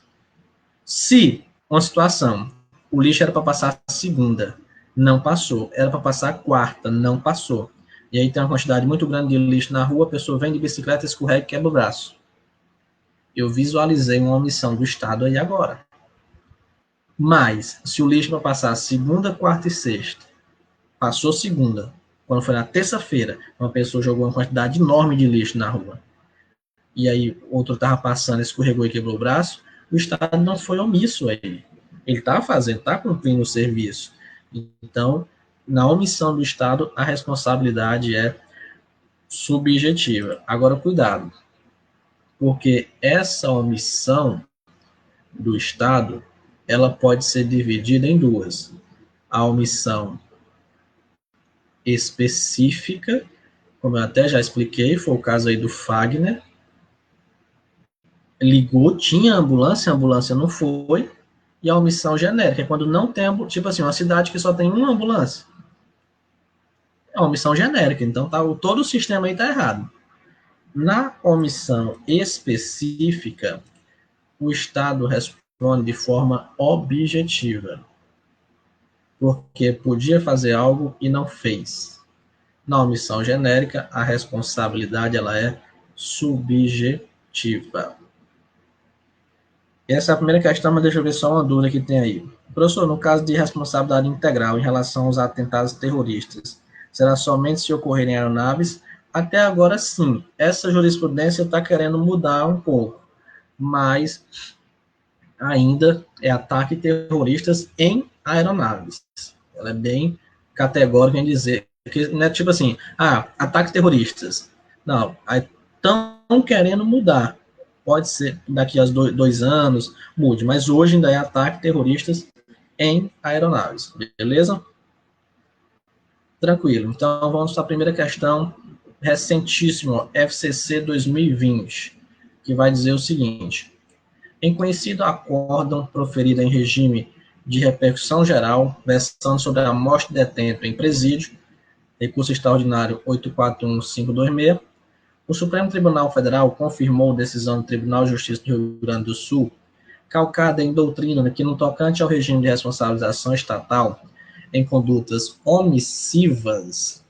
Se uma situação, o lixo era para passar segunda, não passou. Era para passar quarta, não passou. E aí tem uma quantidade muito grande de lixo na rua, a pessoa vem de bicicleta, escorrega e quebra o braço. Eu visualizei uma omissão do Estado aí agora. Mas, se o lixo vai passar segunda, quarta e sexta, passou segunda, quando foi na terça-feira, uma pessoa jogou uma quantidade enorme de lixo na rua, e aí outro estava passando, escorregou e quebrou o braço, o Estado não foi omisso a ele. Ele está fazendo, está cumprindo o serviço. Então, na omissão do Estado, a responsabilidade é subjetiva. Agora, cuidado, porque essa omissão do Estado, ela pode ser dividida em duas. A omissão específica, como eu até já expliquei, foi o caso aí do Fagner, ligou, tinha ambulância, a ambulância não foi, e a omissão genérica, é quando não tem, tipo assim, uma cidade que só tem uma ambulância. É uma omissão genérica, então tá, todo o sistema aí tá errado. Na omissão específica, o Estado responde de forma objetiva, porque podia fazer algo e não fez. Na omissão genérica, a responsabilidade ela é subjetiva. Essa é a primeira questão, mas deixa eu ver só uma dúvida que tem aí. Professor, no caso de responsabilidade integral em relação aos atentados terroristas, será somente se ocorrerem aeronaves? Até agora, sim. Essa jurisprudência está querendo mudar um pouco, mas ainda é ataque terroristas em aeronaves. Ela é bem categórica em dizer que não é tipo assim, ataques terroristas. Não, estão querendo mudar. Pode ser daqui a 2 anos, mude, mas hoje ainda é ataque terroristas em aeronaves. Beleza? Tranquilo. Então vamos para a primeira questão, recentíssimo, FCC 2020, que vai dizer o seguinte: em conhecido acórdão proferido em regime de repercussão geral, versando sobre a morte de detento em presídio, recurso extraordinário 841526, o Supremo Tribunal Federal confirmou decisão do Tribunal de Justiça do Rio Grande do Sul, calcada em doutrina que, no tocante ao regime de responsabilização estatal em condutas omissivas,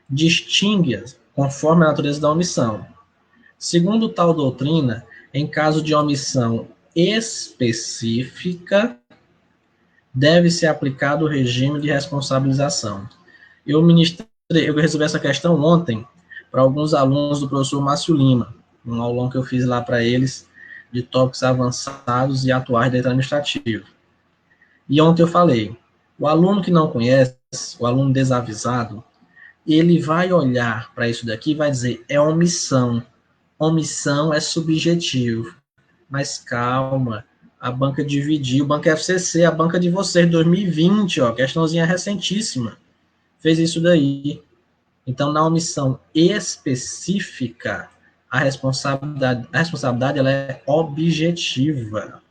distingue-as conforme a natureza da omissão. Segundo tal doutrina, em caso de omissão específica, deve ser aplicado o regime de responsabilização. Eu resolvi essa questão ontem para alguns alunos do professor Márcio Lima, um aulão que eu fiz lá para eles de tópicos avançados e atuais de direito administrativo. E ontem eu falei, o aluno que não conhece, o aluno desavisado, ele vai olhar para isso daqui e vai dizer, é omissão. Omissão é subjetivo. Mas calma, a banca dividiu, banca FCC, a banca de vocês, 2020, ó, questãozinha recentíssima, fez isso daí. Então, na omissão específica, a responsabilidade ela é objetiva.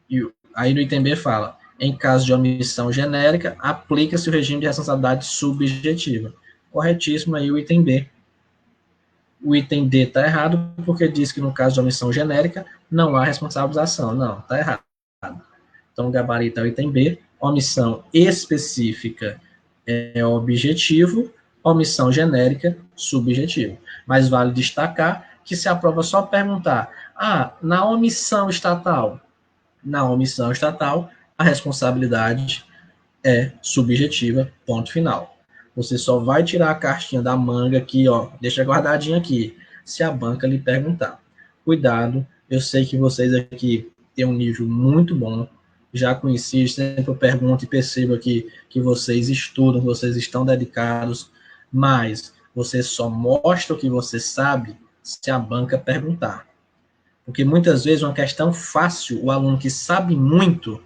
E aí no item B fala, em caso de omissão genérica, aplica-se o regime de responsabilidade subjetiva. Corretíssimo aí o item B. O item D está errado, porque diz que no caso de omissão genérica, não há responsabilização. Não, está errado. Então, o gabarito é o item B. Omissão específica é objetivo, omissão genérica, subjetivo. Mas vale destacar que se a prova só perguntar, na omissão estatal, a responsabilidade é subjetiva, ponto final. Você só vai tirar a cartinha da manga aqui, ó, deixa guardadinha aqui, se a banca lhe perguntar. Cuidado, eu sei que vocês aqui têm um nível muito bom, já conheci, sempre eu pergunto e percebo aqui que vocês estudam, vocês estão dedicados, mas você só mostra o que você sabe se a banca perguntar. Porque muitas vezes uma questão fácil, o aluno que sabe muito,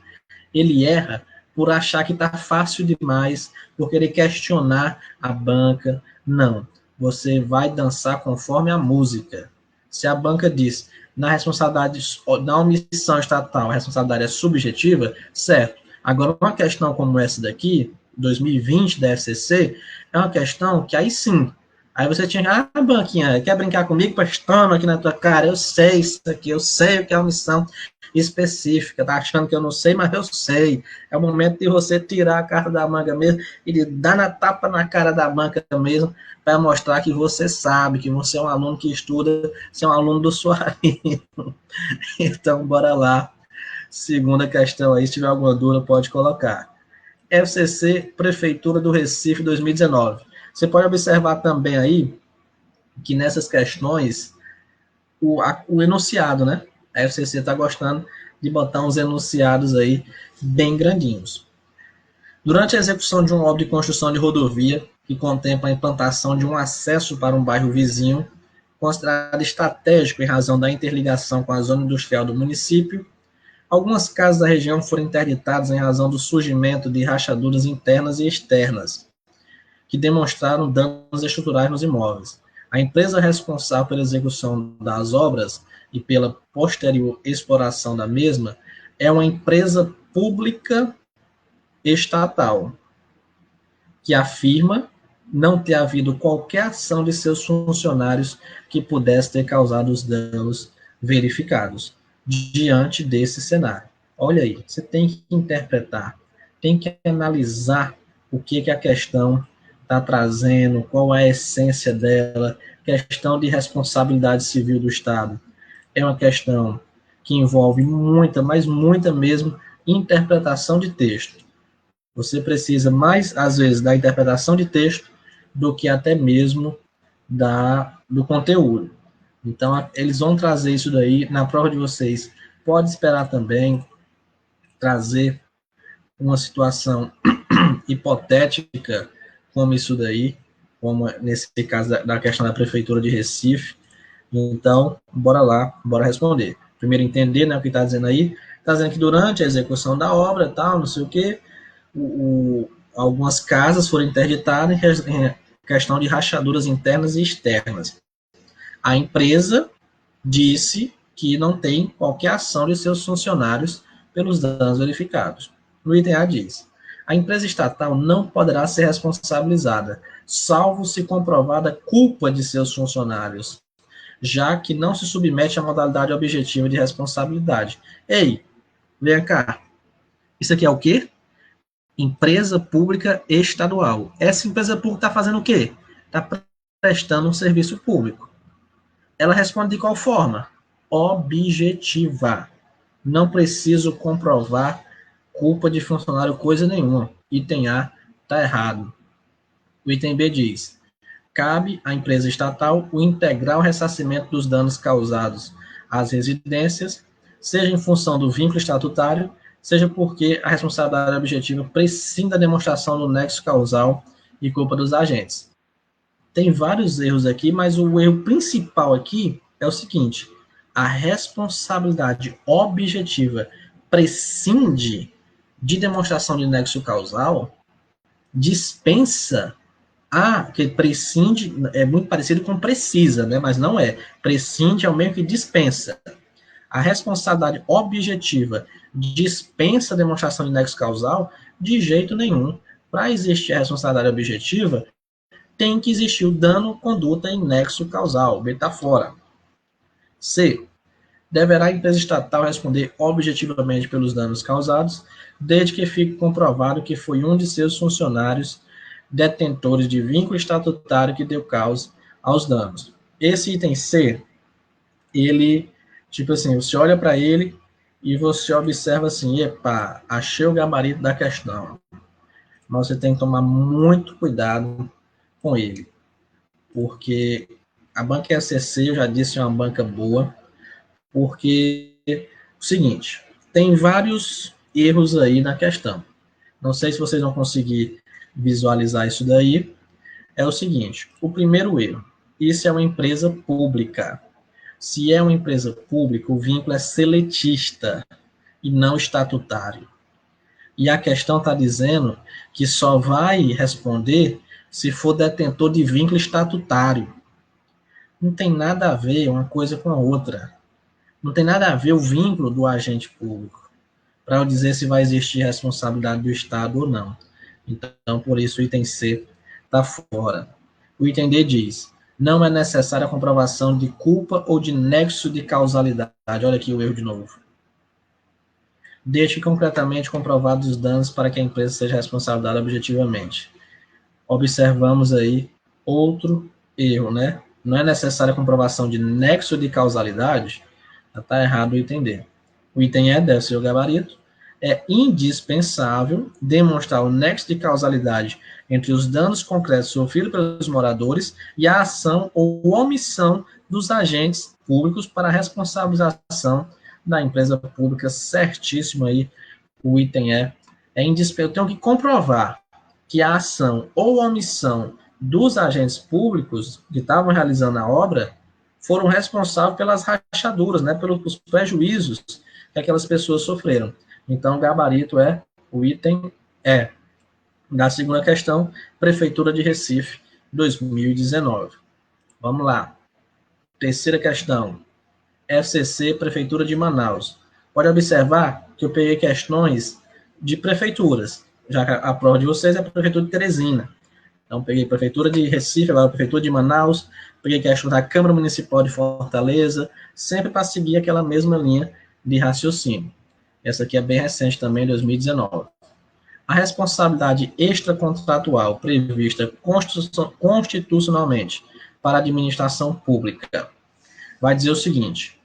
ele erra por achar que está fácil demais, por querer questionar a banca. Não. Você vai dançar conforme a música. Se a banca diz na responsabilidade, na omissão estatal, a responsabilidade é subjetiva, certo. Agora, uma questão como essa daqui, 2020 da FCC, é uma questão que aí sim, aí você tinha, banquinha, quer brincar comigo? Pois toma aqui na tua cara, eu sei isso aqui, eu sei o que é omissão específica, tá achando que eu não sei, mas eu sei. É o momento de você tirar a carta da manga mesmo e de dar na tapa na cara da banca mesmo, para mostrar que você sabe, que você é um aluno que estuda, você é um aluno do Suarinho. Então, bora lá. Segunda questão aí, se tiver alguma dúvida, pode colocar. FCC, Prefeitura do Recife, 2019. Você pode observar também aí que nessas questões, o enunciado, né? A FCC está gostando de botar uns enunciados aí bem grandinhos. Durante a execução de uma obra de construção de rodovia, que contempla a implantação de um acesso para um bairro vizinho, considerado estratégico em razão da interligação com a zona industrial do município, algumas casas da região foram interditadas em razão do surgimento de rachaduras internas e externas, que demonstraram danos estruturais nos imóveis. A empresa responsável pela execução das obras e pela posterior exploração da mesma é uma empresa pública estatal, que afirma não ter havido qualquer ação de seus funcionários que pudesse ter causado os danos verificados diante desse cenário. Olha aí, você tem que interpretar, tem que analisar o que a questão está trazendo, qual é a essência dela, questão de responsabilidade civil do Estado. É uma questão que envolve muita, mas muita mesmo, interpretação de texto. Você precisa mais, às vezes, da interpretação de texto do que até mesmo do conteúdo. Então, eles vão trazer isso daí na prova de vocês. Pode esperar também trazer uma situação hipotética como isso daí, como nesse caso da questão da Prefeitura de Recife. Então, bora lá, bora responder. Primeiro entender, né, o que está dizendo aí. Está dizendo que durante a execução da obra, tal, não sei o quê, algumas casas foram interditadas em questão de rachaduras internas e externas. A empresa disse que não tem qualquer ação de seus funcionários pelos danos verificados. No item A diz: a empresa estatal não poderá ser responsabilizada, salvo se comprovada culpa de seus funcionários, já que não se submete à modalidade objetiva de responsabilidade. Ei, vem cá. Isso aqui é o quê? Empresa pública estadual. Essa empresa pública está fazendo o quê? Está prestando um serviço público. Ela responde de qual forma? Objetiva. Não preciso comprovar culpa de funcionário coisa nenhuma. Item A está errado. O item B diz: cabe à empresa estatal o integral ressarcimento dos danos causados às residências, seja em função do vínculo estatutário, seja porque a responsabilidade objetiva prescinde da demonstração do nexo causal e culpa dos agentes. Tem vários erros aqui, mas o erro principal aqui é o seguinte: a responsabilidade objetiva prescinde de demonstração de nexo causal, dispensa que prescinde, é muito parecido com precisa, né? Mas não é. Prescinde é o mesmo que dispensa. A responsabilidade objetiva dispensa a demonstração de nexo causal de jeito nenhum. Para existir a responsabilidade objetiva, tem que existir o dano conduta em nexo causal. B está fora. C. Deverá a empresa estatal responder objetivamente pelos danos causados, desde que fique comprovado que foi um de seus funcionários detentores de vínculo estatutário que deu causa aos danos. Esse item C, ele, tipo assim, você olha para ele e você observa assim: epa, achei o gabarito da questão. Mas você tem que tomar muito cuidado com ele, porque a banca ECC, eu já disse, é uma banca boa, porque o seguinte, tem vários erros aí na questão. Não sei se vocês vão conseguir visualizar isso daí. É o seguinte: o primeiro erro, isso é uma empresa pública. Se é uma empresa pública, o vínculo é seletista e não estatutário. E a questão está dizendo que só vai responder se for detentor de vínculo estatutário. Não tem nada a ver uma coisa com a outra. Não tem nada a ver o vínculo do agente público para eu dizer se vai existir responsabilidade do Estado ou não. Então, por isso, o item C está fora. O item D diz: não é necessária a comprovação de culpa ou de nexo de causalidade. Olha aqui o erro de novo. Deixe concretamente comprovados os danos para que a empresa seja responsabilizada objetivamente. Observamos aí outro erro, né? Não é necessária a comprovação de nexo de causalidade. Está errado o item D. O item E deve ser o gabarito. É indispensável demonstrar o nexo de causalidade entre os danos concretos sofridos pelos moradores e a ação ou omissão dos agentes públicos para a responsabilização da empresa pública. Certíssimo aí o item E. É indispensável. Eu tenho que comprovar que a ação ou omissão dos agentes públicos que estavam realizando a obra foram responsáveis pelas rachaduras, né, pelos prejuízos que aquelas pessoas sofreram. Então, o gabarito é o item E. Da segunda questão, Prefeitura de Recife, 2019. Vamos lá. Terceira questão, FCC, Prefeitura de Manaus. Pode observar que eu peguei questões de prefeituras, já que a prova de vocês é a Prefeitura de Teresina. Então, peguei Prefeitura de Recife, agora Prefeitura de Manaus, peguei questão da Câmara Municipal de Fortaleza, sempre para seguir aquela mesma linha de raciocínio. Essa aqui é bem recente também, 2019. A responsabilidade extracontratual prevista constitucionalmente para a administração pública vai dizer o seguinte: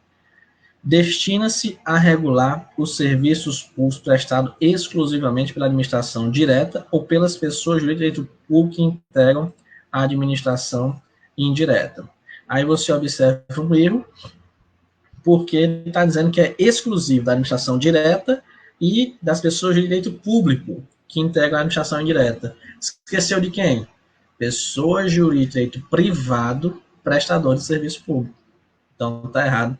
destina-se a regular os serviços públicos prestados exclusivamente pela administração direta ou pelas pessoas de direito público que integram a administração indireta. Aí você observa um erro, porque está dizendo que é exclusivo da administração direta e das pessoas de direito público que integram a administração indireta. Esqueceu de quem? Pessoas de direito privado, prestadores de serviço público. Então, está errado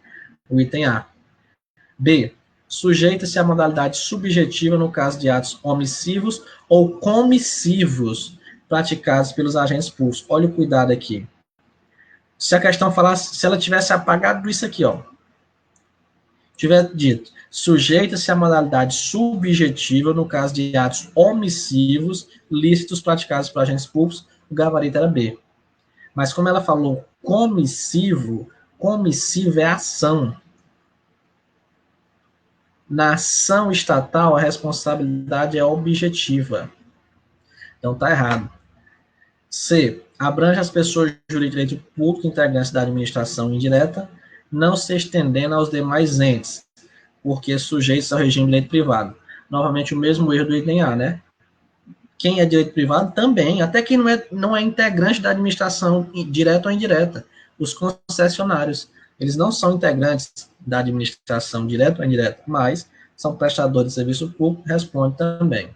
o item A. B. Sujeita-se à modalidade subjetiva no caso de atos omissivos ou comissivos praticados pelos agentes públicos. Olha o cuidado aqui. Se a questão falasse, se ela tivesse apagado isso aqui, ó, tiver dito, sujeita-se à modalidade subjetiva no caso de atos omissivos lícitos praticados por agentes públicos, o gabarito era B. Mas como ela falou comissivo, comissivo é ação. Na ação estatal, a responsabilidade é objetiva. Então, está errado. C. Abrange as pessoas de direito público integrantes da administração indireta, não se estendendo aos demais entes, porque sujeitos ao regime de direito privado. Novamente, o mesmo erro do item A, né? Quem é direito privado também, até quem não é integrante da administração direta ou indireta. Os concessionários, eles não são integrantes da administração direta ou indireta, mas são prestadores de serviço público, responde também.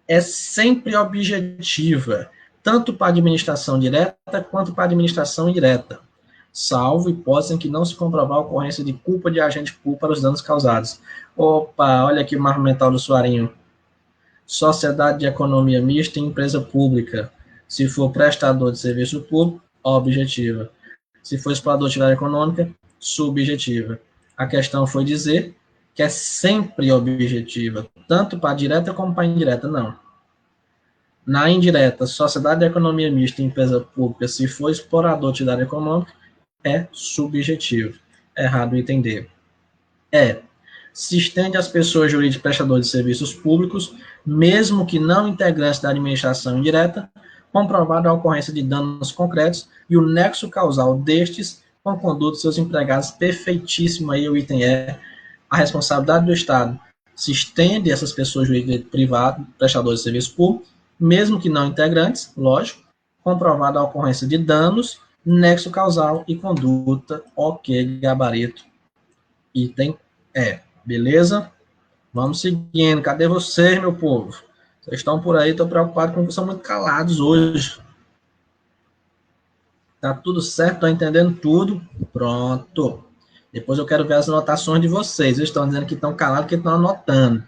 É sempre objetiva, tanto para a administração direta quanto para a administração indireta, salvo hipótese em que não se comprovar a ocorrência de culpa de agente público para os danos causados. Opa, olha aqui o marco mental do Suarinho. Sociedade de economia mista e empresa pública. Se for prestador de serviço público, objetiva. Se for explorador de atividade econômica, subjetiva. A questão foi dizer que é sempre objetiva, tanto para a direta como para a indireta, não. Na indireta, sociedade de economia mista e empresa pública, se for explorador de atividade econômica, é subjetivo. Errado o item D. Se estende às pessoas jurídicas prestadoras de serviços públicos, mesmo que não integrantes da administração indireta, comprovada a ocorrência de danos concretos e o nexo causal destes com a conduta de seus empregados. Perfeitíssimo aí o item E. A responsabilidade do Estado se estende a essas pessoas jurídicas privadas, prestadores de serviço público, mesmo que não integrantes, lógico, comprovada a ocorrência de danos, nexo causal e conduta. Ok, gabarito. Item E. Beleza? Vamos seguindo. Cadê vocês, meu povo? Vocês estão por aí, estou preocupado com que vocês são muito calados hoje. Tá tudo certo? Estão entendendo tudo? Pronto. Depois eu quero ver as anotações de vocês. Eles estão dizendo que estão calados, que estão anotando.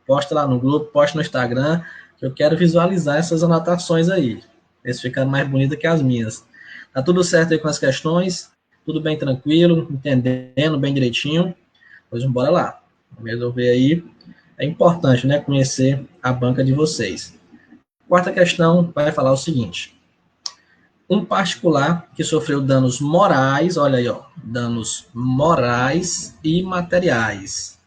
Posta lá no grupo, posta no Instagram, que eu quero visualizar essas anotações aí. Eles ficam mais bonitas que as minhas. Tá tudo certo aí com as questões? Tudo bem tranquilo? Entendendo bem direitinho? Pois bora lá. Vamos resolver aí. É importante, né, conhecer a banca de vocês. Quarta questão vai falar o seguinte: um particular que sofreu danos morais, olha aí, ó, danos morais e materiais,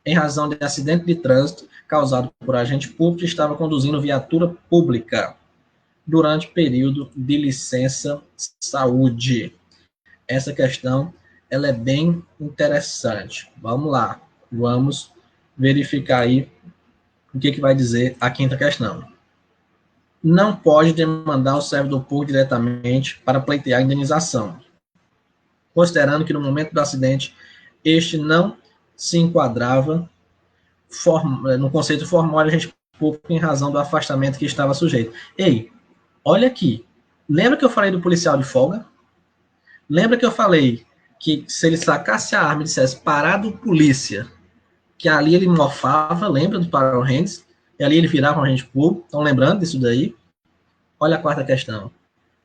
em razão de acidente de trânsito causado por agente público, estava conduzindo viatura pública durante período de licença saúde. Essa questão, ela é bem interessante. Vamos lá, vamos verificar aí o que vai dizer a quinta questão. Não pode demandar o servidor público diretamente para pleitear a indenização, considerando que no momento do acidente este não se enquadrava no conceito formal de agente público em razão do afastamento que estava sujeito. Ei, olha aqui, lembra que eu falei do policial de folga? Lembra que eu falei que se ele sacasse a arma e dissesse parado polícia, que ali ele mofava, lembra do Power Hands? E ali ele virava um agente público. Estão lembrando disso daí? Olha a quarta questão.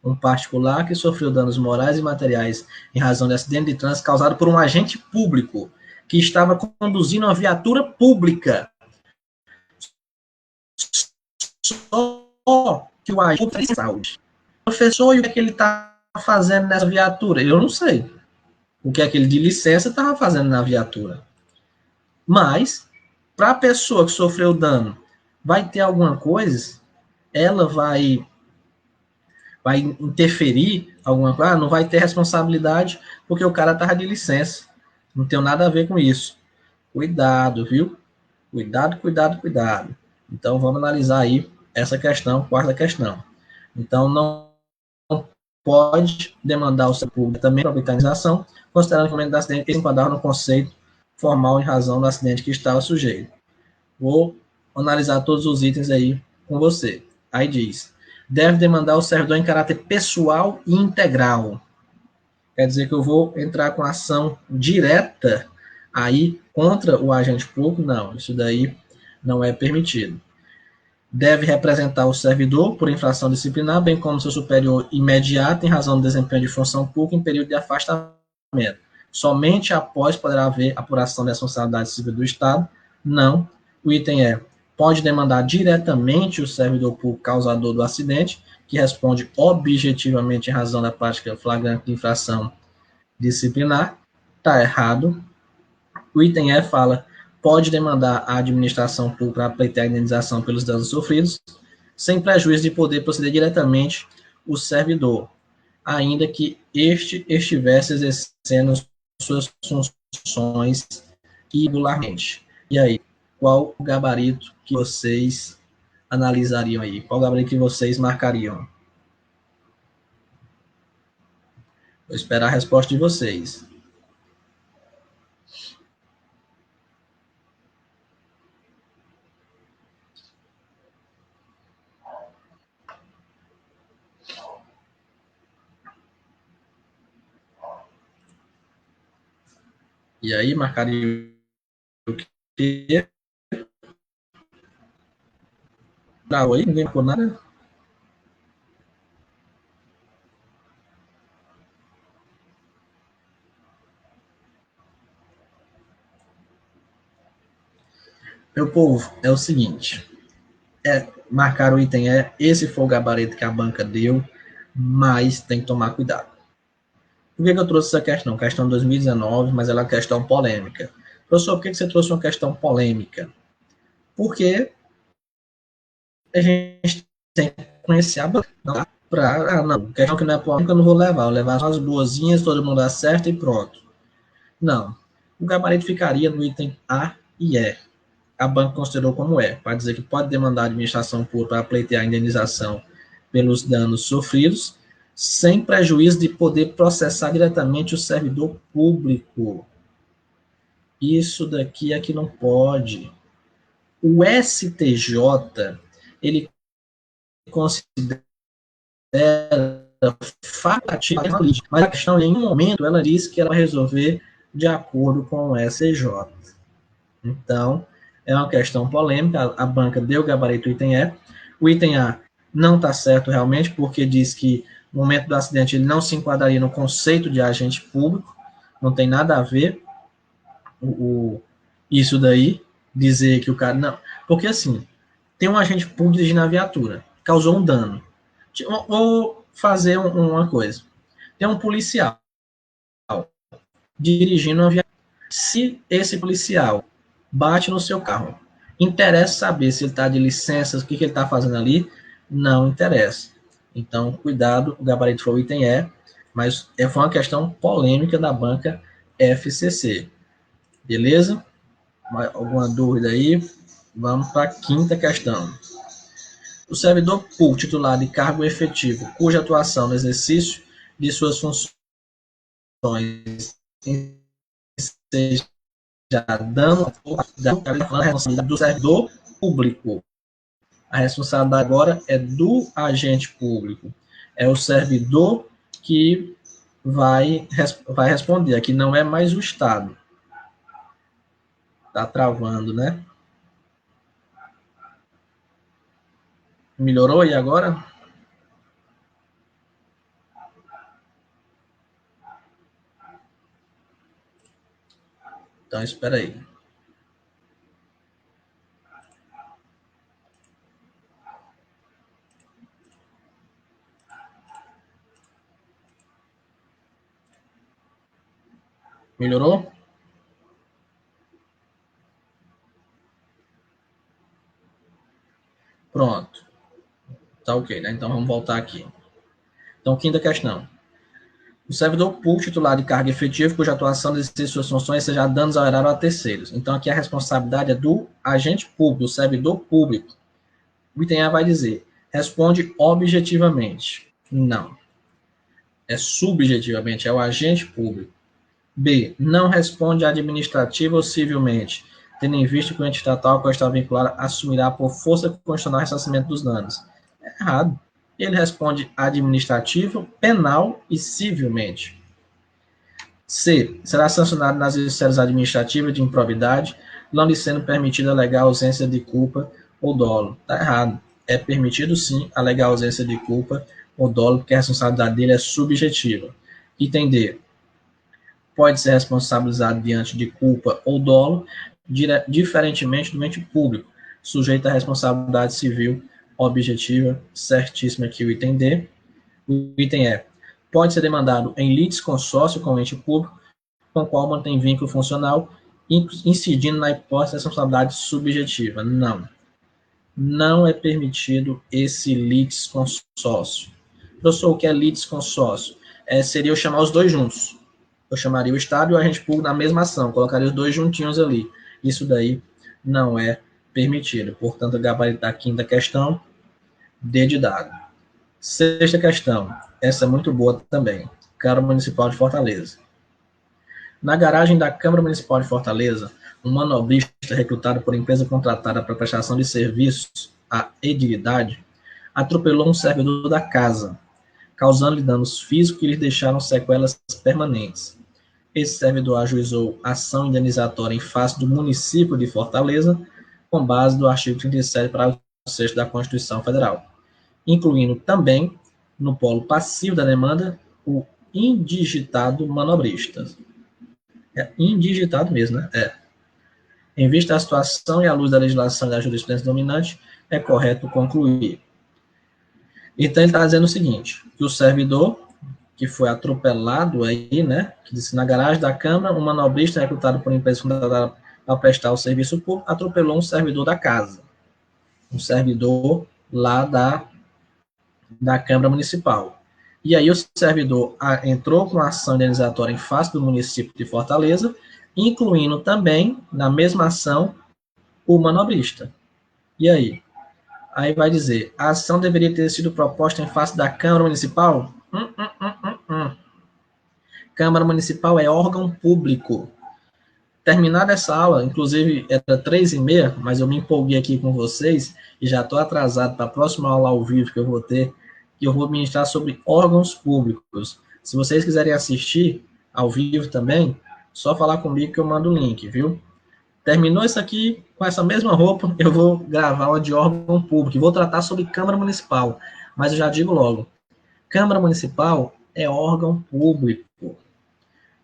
Um particular que sofreu danos morais e materiais em razão de acidente de trânsito causado por um agente público que estava conduzindo uma viatura pública. Só que o agente de saúde. Professor, e o que é que ele está fazendo nessa viatura? Eu não sei. O que é que ele de licença estava fazendo na viatura. Mas, para a pessoa que sofreu dano, vai ter alguma coisa, ela vai interferir alguma coisa, não vai ter responsabilidade porque o cara estava de licença. Não tem nada a ver com isso. Cuidado, viu? Cuidado, cuidado, cuidado. Então vamos analisar aí essa questão, quarta questão. Então não pode demandar o seu público também para vitalização, considerando que o momento do acidente se enquadrava no conceito formal em razão do acidente que estava sujeito. Vou analisar todos os itens aí com você. Aí diz: deve demandar o servidor em caráter pessoal e integral. Quer dizer que eu vou entrar com ação direta aí contra o agente público? Não, isso daí não é permitido. Deve representar o servidor por infração disciplinar, bem como seu superior imediato em razão do desempenho de função pública em período de afastamento. Somente após poderá haver apuração da responsabilidade civil do Estado. Não. O item é: pode demandar diretamente o servidor público causador do acidente, que responde objetivamente em razão da prática flagrante de infração disciplinar. Está errado. O item E fala: pode demandar a administração pública a pleitear a indenização pelos danos sofridos, sem prejuízo de poder proceder diretamente o servidor, ainda que este estivesse exercendo suas funções irregularmente. E aí, qual o gabarito que vocês analisariam aí? Qual o gabarito que vocês marcariam? Vou esperar a resposta de vocês. E aí, marcaria o quê? Travou aí? Ninguém marcou nada? Meu povo, é o seguinte: marcar o item esse foi o gabarito que a banca deu, mas tem que tomar cuidado. Por que eu trouxe essa questão? Questão 2019, mas ela é uma questão polêmica. Professor, por que você trouxe uma questão polêmica? Porque a gente tem que conhecer a banca. Não não, questão que não é polêmica, eu não vou levar. Eu vou levar só as boazinhas, todo mundo acerta e pronto. Não. O gabarito ficaria no item A e E. A banca considerou como para dizer que pode demandar a administração pública para pleitear a indenização pelos danos sofridos, sem prejuízo de poder processar diretamente o servidor público. Isso daqui é que não pode. O STJ, ele considera facultativa, mas a questão, em nenhum momento, ela disse que ela vai resolver de acordo com o STJ. Então, é uma questão polêmica. A banca deu o gabarito do item E. O item A não está certo realmente, porque diz que no momento do acidente ele não se enquadraria no conceito de agente público, não tem nada a ver isso daí, dizer que o cara. Não, porque assim, tem um agente público dirigindo a viatura, causou um dano. Vou fazer uma coisa. Tem um policial dirigindo uma viatura. Se esse policial bate no seu carro, interessa saber se ele está de licença, o que ele está fazendo ali? Não interessa. Então, cuidado, o gabarito foi o item E, mas foi uma questão polêmica da banca FCC. Beleza? Alguma dúvida aí? Vamos para a quinta questão. O servidor público titular de cargo efetivo, cuja atuação no exercício de suas funções seja dando a responsabilidade do servidor público. A responsabilidade agora é do agente público. É o servidor que vai responder. Aqui não é mais o Estado. Está travando, né? Melhorou e agora? Então, espera aí. Melhorou? Pronto. Tá ok, né? Então vamos voltar aqui. Então, quinta questão. O servidor público titular de cargo efetivo, cuja atuação exercer suas funções seja danos ao erário a terceiros. Então, aqui a responsabilidade é do agente público, do servidor público. O item A vai dizer, responde objetivamente. Não. É subjetivamente, é o agente público. B, não responde administrativa ou civilmente, tendo em vista que o ente estatal que está vinculado assumirá por força constitucional o ressarcimento dos danos. É errado. Ele responde administrativo, penal e civilmente. C, será sancionado nas esferas administrativas de improbidade, não lhe sendo permitida alegar ausência de culpa ou dolo. Está errado. É permitido, sim, alegar ausência de culpa ou dolo, porque a responsabilidade dele é subjetiva. Item D, pode ser responsabilizado diante de culpa ou dolo, diferentemente do ente público, sujeito à responsabilidade civil objetiva, certíssimo aqui o item D. O item E, pode ser demandado em litisconsórcio com o ente público, com o qual mantém vínculo funcional, incidindo na hipótese de responsabilidade subjetiva. Não. Não é permitido esse litisconsórcio. Professor, o que é litisconsórcio? Seria eu chamar os dois juntos. Eu chamaria o Estado e o agente público na mesma ação, colocaria os dois juntinhos ali. Isso daí não é permitido. Portanto, o gabarito da quinta questão, D de dado. Sexta questão, essa é muito boa também. Câmara Municipal de Fortaleza. Na garagem da Câmara Municipal de Fortaleza, um manobrista recrutado por empresa contratada para prestação de serviços à edilidade atropelou um servidor da casa, causando-lhe danos físicos que lhe deixaram sequelas permanentes. Esse servidor ajuizou ação indenizatória em face do município de Fortaleza, com base no artigo 37, parágrafo 6 da Constituição Federal, incluindo também, no polo passivo da demanda, o indigitado manobrista. É indigitado mesmo, né? Em vista da situação e à luz da legislação e da jurisprudência dominante, é correto concluir. Então, ele está dizendo o seguinte, que o servidor que foi atropelado aí, né, que disse na garagem da Câmara, um manobrista recrutado por uma empresa contratada para prestar o serviço público, atropelou um servidor da casa, um servidor lá da Câmara Municipal. E aí o servidor entrou com ação indenizatória em face do município de Fortaleza, incluindo também, na mesma ação, o manobrista. E aí? Aí vai dizer, a ação deveria ter sido proposta em face da Câmara Municipal? Câmara Municipal é órgão público. Terminada essa aula, inclusive era 3h30, mas eu me empolguei aqui com vocês e já estou atrasado para a próxima aula ao vivo que eu vou ter, que eu vou ministrar sobre órgãos públicos. Se vocês quiserem assistir ao vivo também, só falar comigo que eu mando o link, viu? Terminou isso aqui, com essa mesma roupa, eu vou gravar uma de órgão público, e vou tratar sobre Câmara Municipal, mas eu já digo logo, Câmara Municipal é órgão público.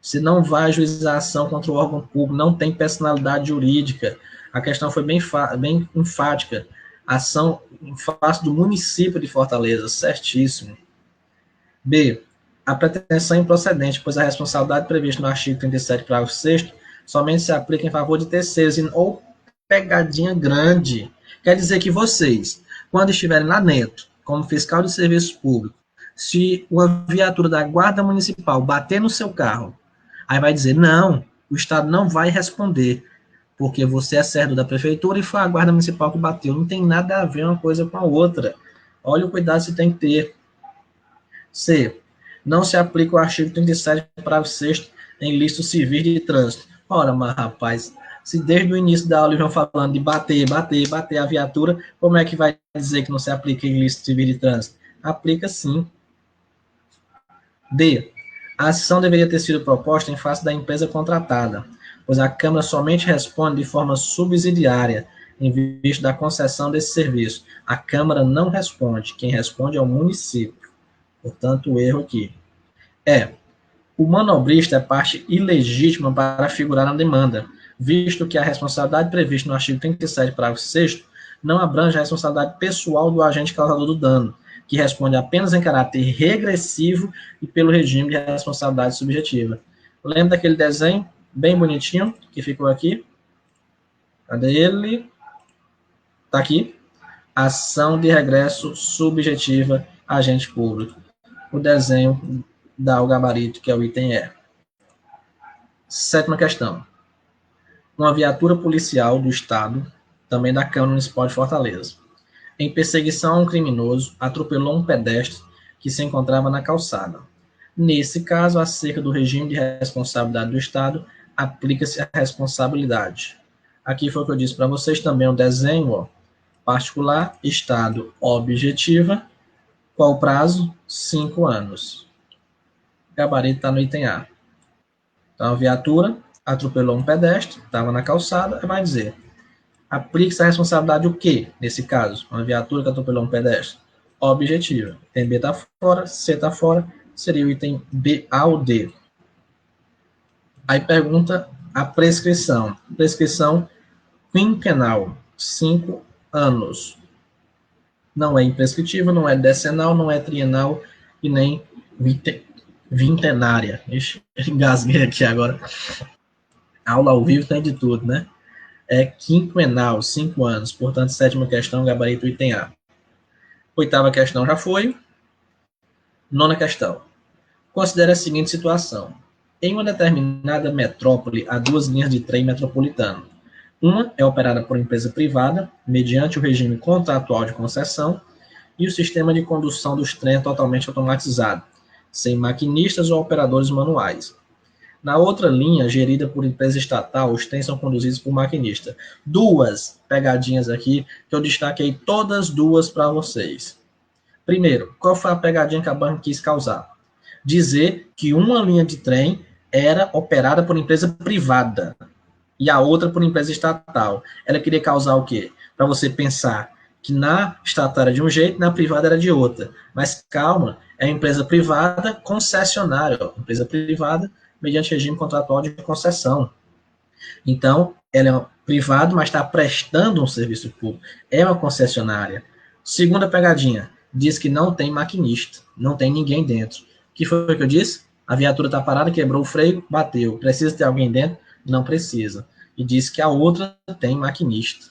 Se não vai ajuizar ação contra o órgão público, não tem personalidade jurídica. A questão foi bem enfática. Ação em face do município de Fortaleza, certíssimo. B. A pretensão improcedente, pois a responsabilidade prevista no artigo 37, parágrafo 6º, somente se aplica em favor de terceiros, ou pegadinha grande. Quer dizer que vocês, quando estiverem lá dentro, como fiscal de serviço público, se uma viatura da Guarda Municipal bater no seu carro, aí vai dizer, não, o Estado não vai responder, porque você é servo da prefeitura e foi a Guarda Municipal que bateu. Não tem nada a ver uma coisa com a outra. Olha o cuidado que você tem que ter. C. Não se aplica o artigo 37, parágrafo 6º, em lícitos civis de trânsito. Ora, mas rapaz, se desde o início da aula eles vão falando de bater a viatura, como é que vai dizer que não se aplica em lícito civil de trânsito? Aplica sim. D. A ação deveria ter sido proposta em face da empresa contratada, pois a Câmara somente responde de forma subsidiária em vista da concessão desse serviço. A Câmara não responde, quem responde é o município. Portanto, o erro aqui. O manobrista é parte ilegítima para figurar na demanda, visto que a responsabilidade prevista no artigo 37, parágrafo 6º, não abrange a responsabilidade pessoal do agente causador do dano, que responde apenas em caráter regressivo e pelo regime de responsabilidade subjetiva. Lembra daquele desenho bem bonitinho que ficou aqui? Cadê ele? Tá aqui. Ação de regresso subjetiva, agente público. O desenho dá o gabarito, que é o item E. Sétima questão. Uma viatura policial do Estado, também da Câmara Municipal de Fortaleza, em perseguição a um criminoso, atropelou um pedestre que se encontrava na calçada. Nesse caso, acerca do regime de responsabilidade do Estado, aplica-se a responsabilidade. Aqui foi o que eu disse para vocês também, o desenho, ó, particular, Estado, objetiva. Qual o prazo? 5 anos. O gabarito está no item A. Então, a viatura atropelou um pedestre, estava na calçada, vai dizer, aplica-se a responsabilidade o quê, nesse caso? Uma viatura que atropelou um pedestre? Objetiva. Item B está fora, C está fora, seria o item B, A ou D. Aí pergunta a prescrição. Prescrição quinquenal, 5 anos. Não é imprescritível, não é decenal, não é trienal e nem vintenária. Ixi, engasguei aqui agora. Aula ao vivo tem de tudo, né? É quinquenal, 5 anos. Portanto, sétima questão, gabarito item A. Oitava questão já foi. Nona questão. Considere a seguinte situação. Em uma determinada metrópole, há 2 linhas de trem metropolitano. Uma é operada por empresa privada, mediante o regime contratual de concessão, e o sistema de condução dos trens é totalmente automatizado, sem maquinistas ou operadores manuais. Na outra linha, gerida por empresa estatal, os trens são conduzidos por maquinista. 2 pegadinhas aqui, que eu destaquei todas 2 para vocês. Primeiro, qual foi a pegadinha que a banca quis causar? Dizer que uma linha de trem era operada por empresa privada e a outra por empresa estatal. Ela queria causar o quê? Para você pensar que na estatal era de um jeito, na privada era de outra. Mas calma, é uma empresa privada concessionária, ó, empresa privada mediante regime contratual de concessão. Então, ela é privada, mas está prestando um serviço público. É uma concessionária. Segunda pegadinha, diz que não tem maquinista, não tem ninguém dentro. O que foi que eu disse? A viatura está parada, quebrou o freio, bateu. Precisa ter alguém dentro? Não precisa. E disse que a outra tem maquinista.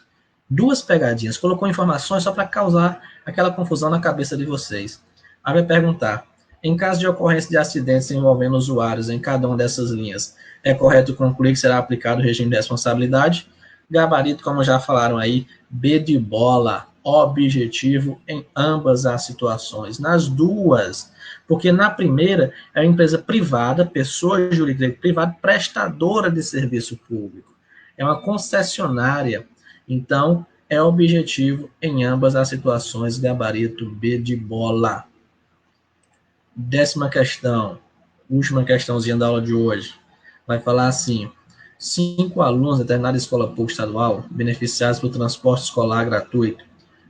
2 pegadinhas. Colocou informações só para causar aquela confusão na cabeça de vocês. Aí vai perguntar, em caso de ocorrência de acidentes envolvendo usuários em cada uma dessas linhas, é correto concluir que será aplicado o regime de responsabilidade? Gabarito, como já falaram aí, B de bola, objetivo em ambas as situações, nas 2. Porque na primeira é uma empresa privada, pessoa jurídica privada, prestadora de serviço público. É uma concessionária. Então, é objetivo em ambas as situações, gabarito B de bola. 10ª questão, última questãozinha da aula de hoje, vai falar assim, 5 alunos de determinada escola pública estadual, beneficiados pelo transporte escolar gratuito,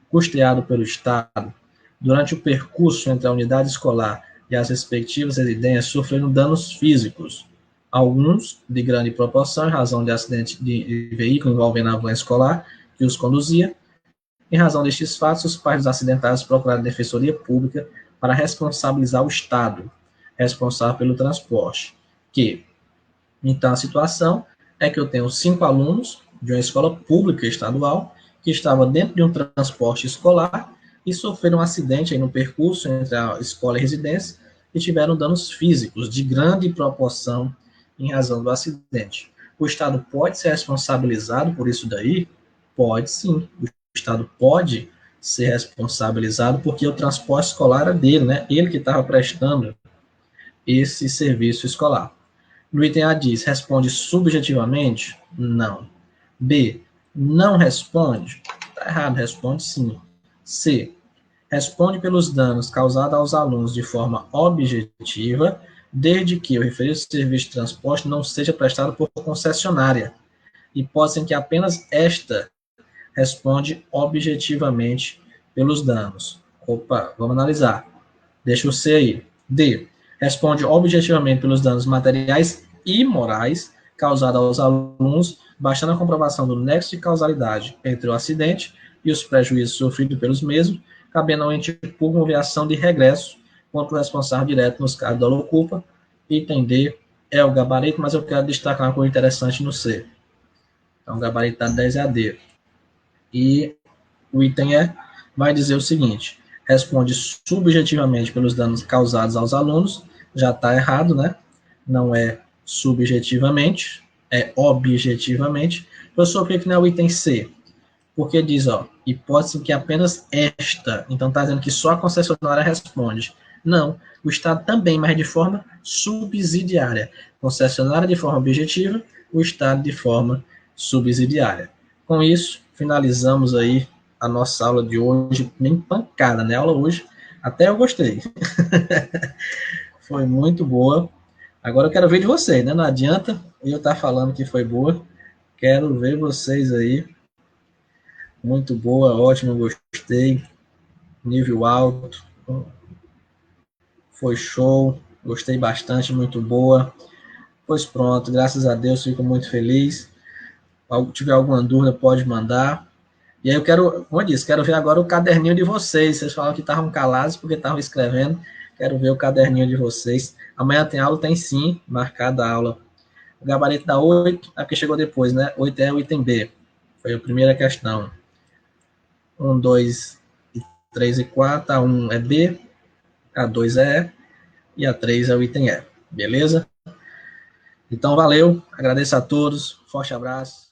custeado pelo Estado, durante o percurso entre a unidade escolar e as respectivas residências, sofreram danos físicos, alguns de grande proporção em razão de acidente de veículo envolvendo a van escolar que os conduzia. Em razão destes fatos, os pais dos acidentados procuraram a Defensoria Pública para responsabilizar o Estado, responsável pelo transporte. Então, a situação é que eu tenho 5 alunos de uma escola pública estadual que estavam dentro de um transporte escolar e sofreram um acidente aí no percurso entre a escola e a residência e tiveram danos físicos de grande proporção em razão do acidente. O Estado pode ser responsabilizado por isso daí? Pode sim. O Estado pode ser responsabilizado porque o transporte escolar é dele, né? Ele que estava prestando esse serviço escolar. No item A diz, responde subjetivamente? Não. B, não responde? Está errado, responde sim. C, responde pelos danos causados aos alunos de forma objetiva, desde que o referido serviço de transporte não seja prestado por concessionária, hipótese em que apenas esta responde objetivamente pelos danos. Opa, vamos analisar. Deixa o C aí. D, responde objetivamente pelos danos materiais e morais causados aos alunos, bastando a comprovação do nexo de causalidade entre o acidente e os prejuízos sofridos pelos mesmos, cabendo ao ente público uma ação de regresso contra o responsável direto nos casos da dolo-culpa. Item D é o gabarito, mas eu quero destacar uma coisa interessante no C. Então, o gabarito está 10 AD. E o item E vai dizer o seguinte: responde subjetivamente pelos danos causados aos alunos. Já está errado, né? Não é subjetivamente, é objetivamente. Professor, por que não é o item C? Porque diz, ó, hipótese que apenas esta, então está dizendo que só a concessionária responde. Não, o Estado também, mas de forma subsidiária. Concessionária de forma objetiva, o Estado de forma subsidiária. Com isso, finalizamos aí a nossa aula de hoje, bem pancada, né? A aula hoje, até eu gostei. Foi muito boa. Agora eu quero ver de vocês, né? Não adianta eu estar falando que foi boa. Quero ver vocês aí. Muito boa, ótimo, gostei. Nível alto. Foi show. Gostei bastante, muito boa. Pois pronto, graças a Deus, fico muito feliz. Se tiver alguma dúvida, pode mandar. E aí eu quero, como eu disse, quero ver agora o caderninho de vocês. Vocês falaram que estavam calados porque estavam escrevendo. Quero ver o caderninho de vocês. Amanhã tem aula? Tem sim, marcada a aula. O gabarito da 8, é porque chegou depois, né? 8 é o item B. Foi a primeira questão. 1, 2, 3 e 4. A 1 é B, a 2 é E e a 3 é o item E. Beleza? Então, valeu. Agradeço a todos. Forte abraço.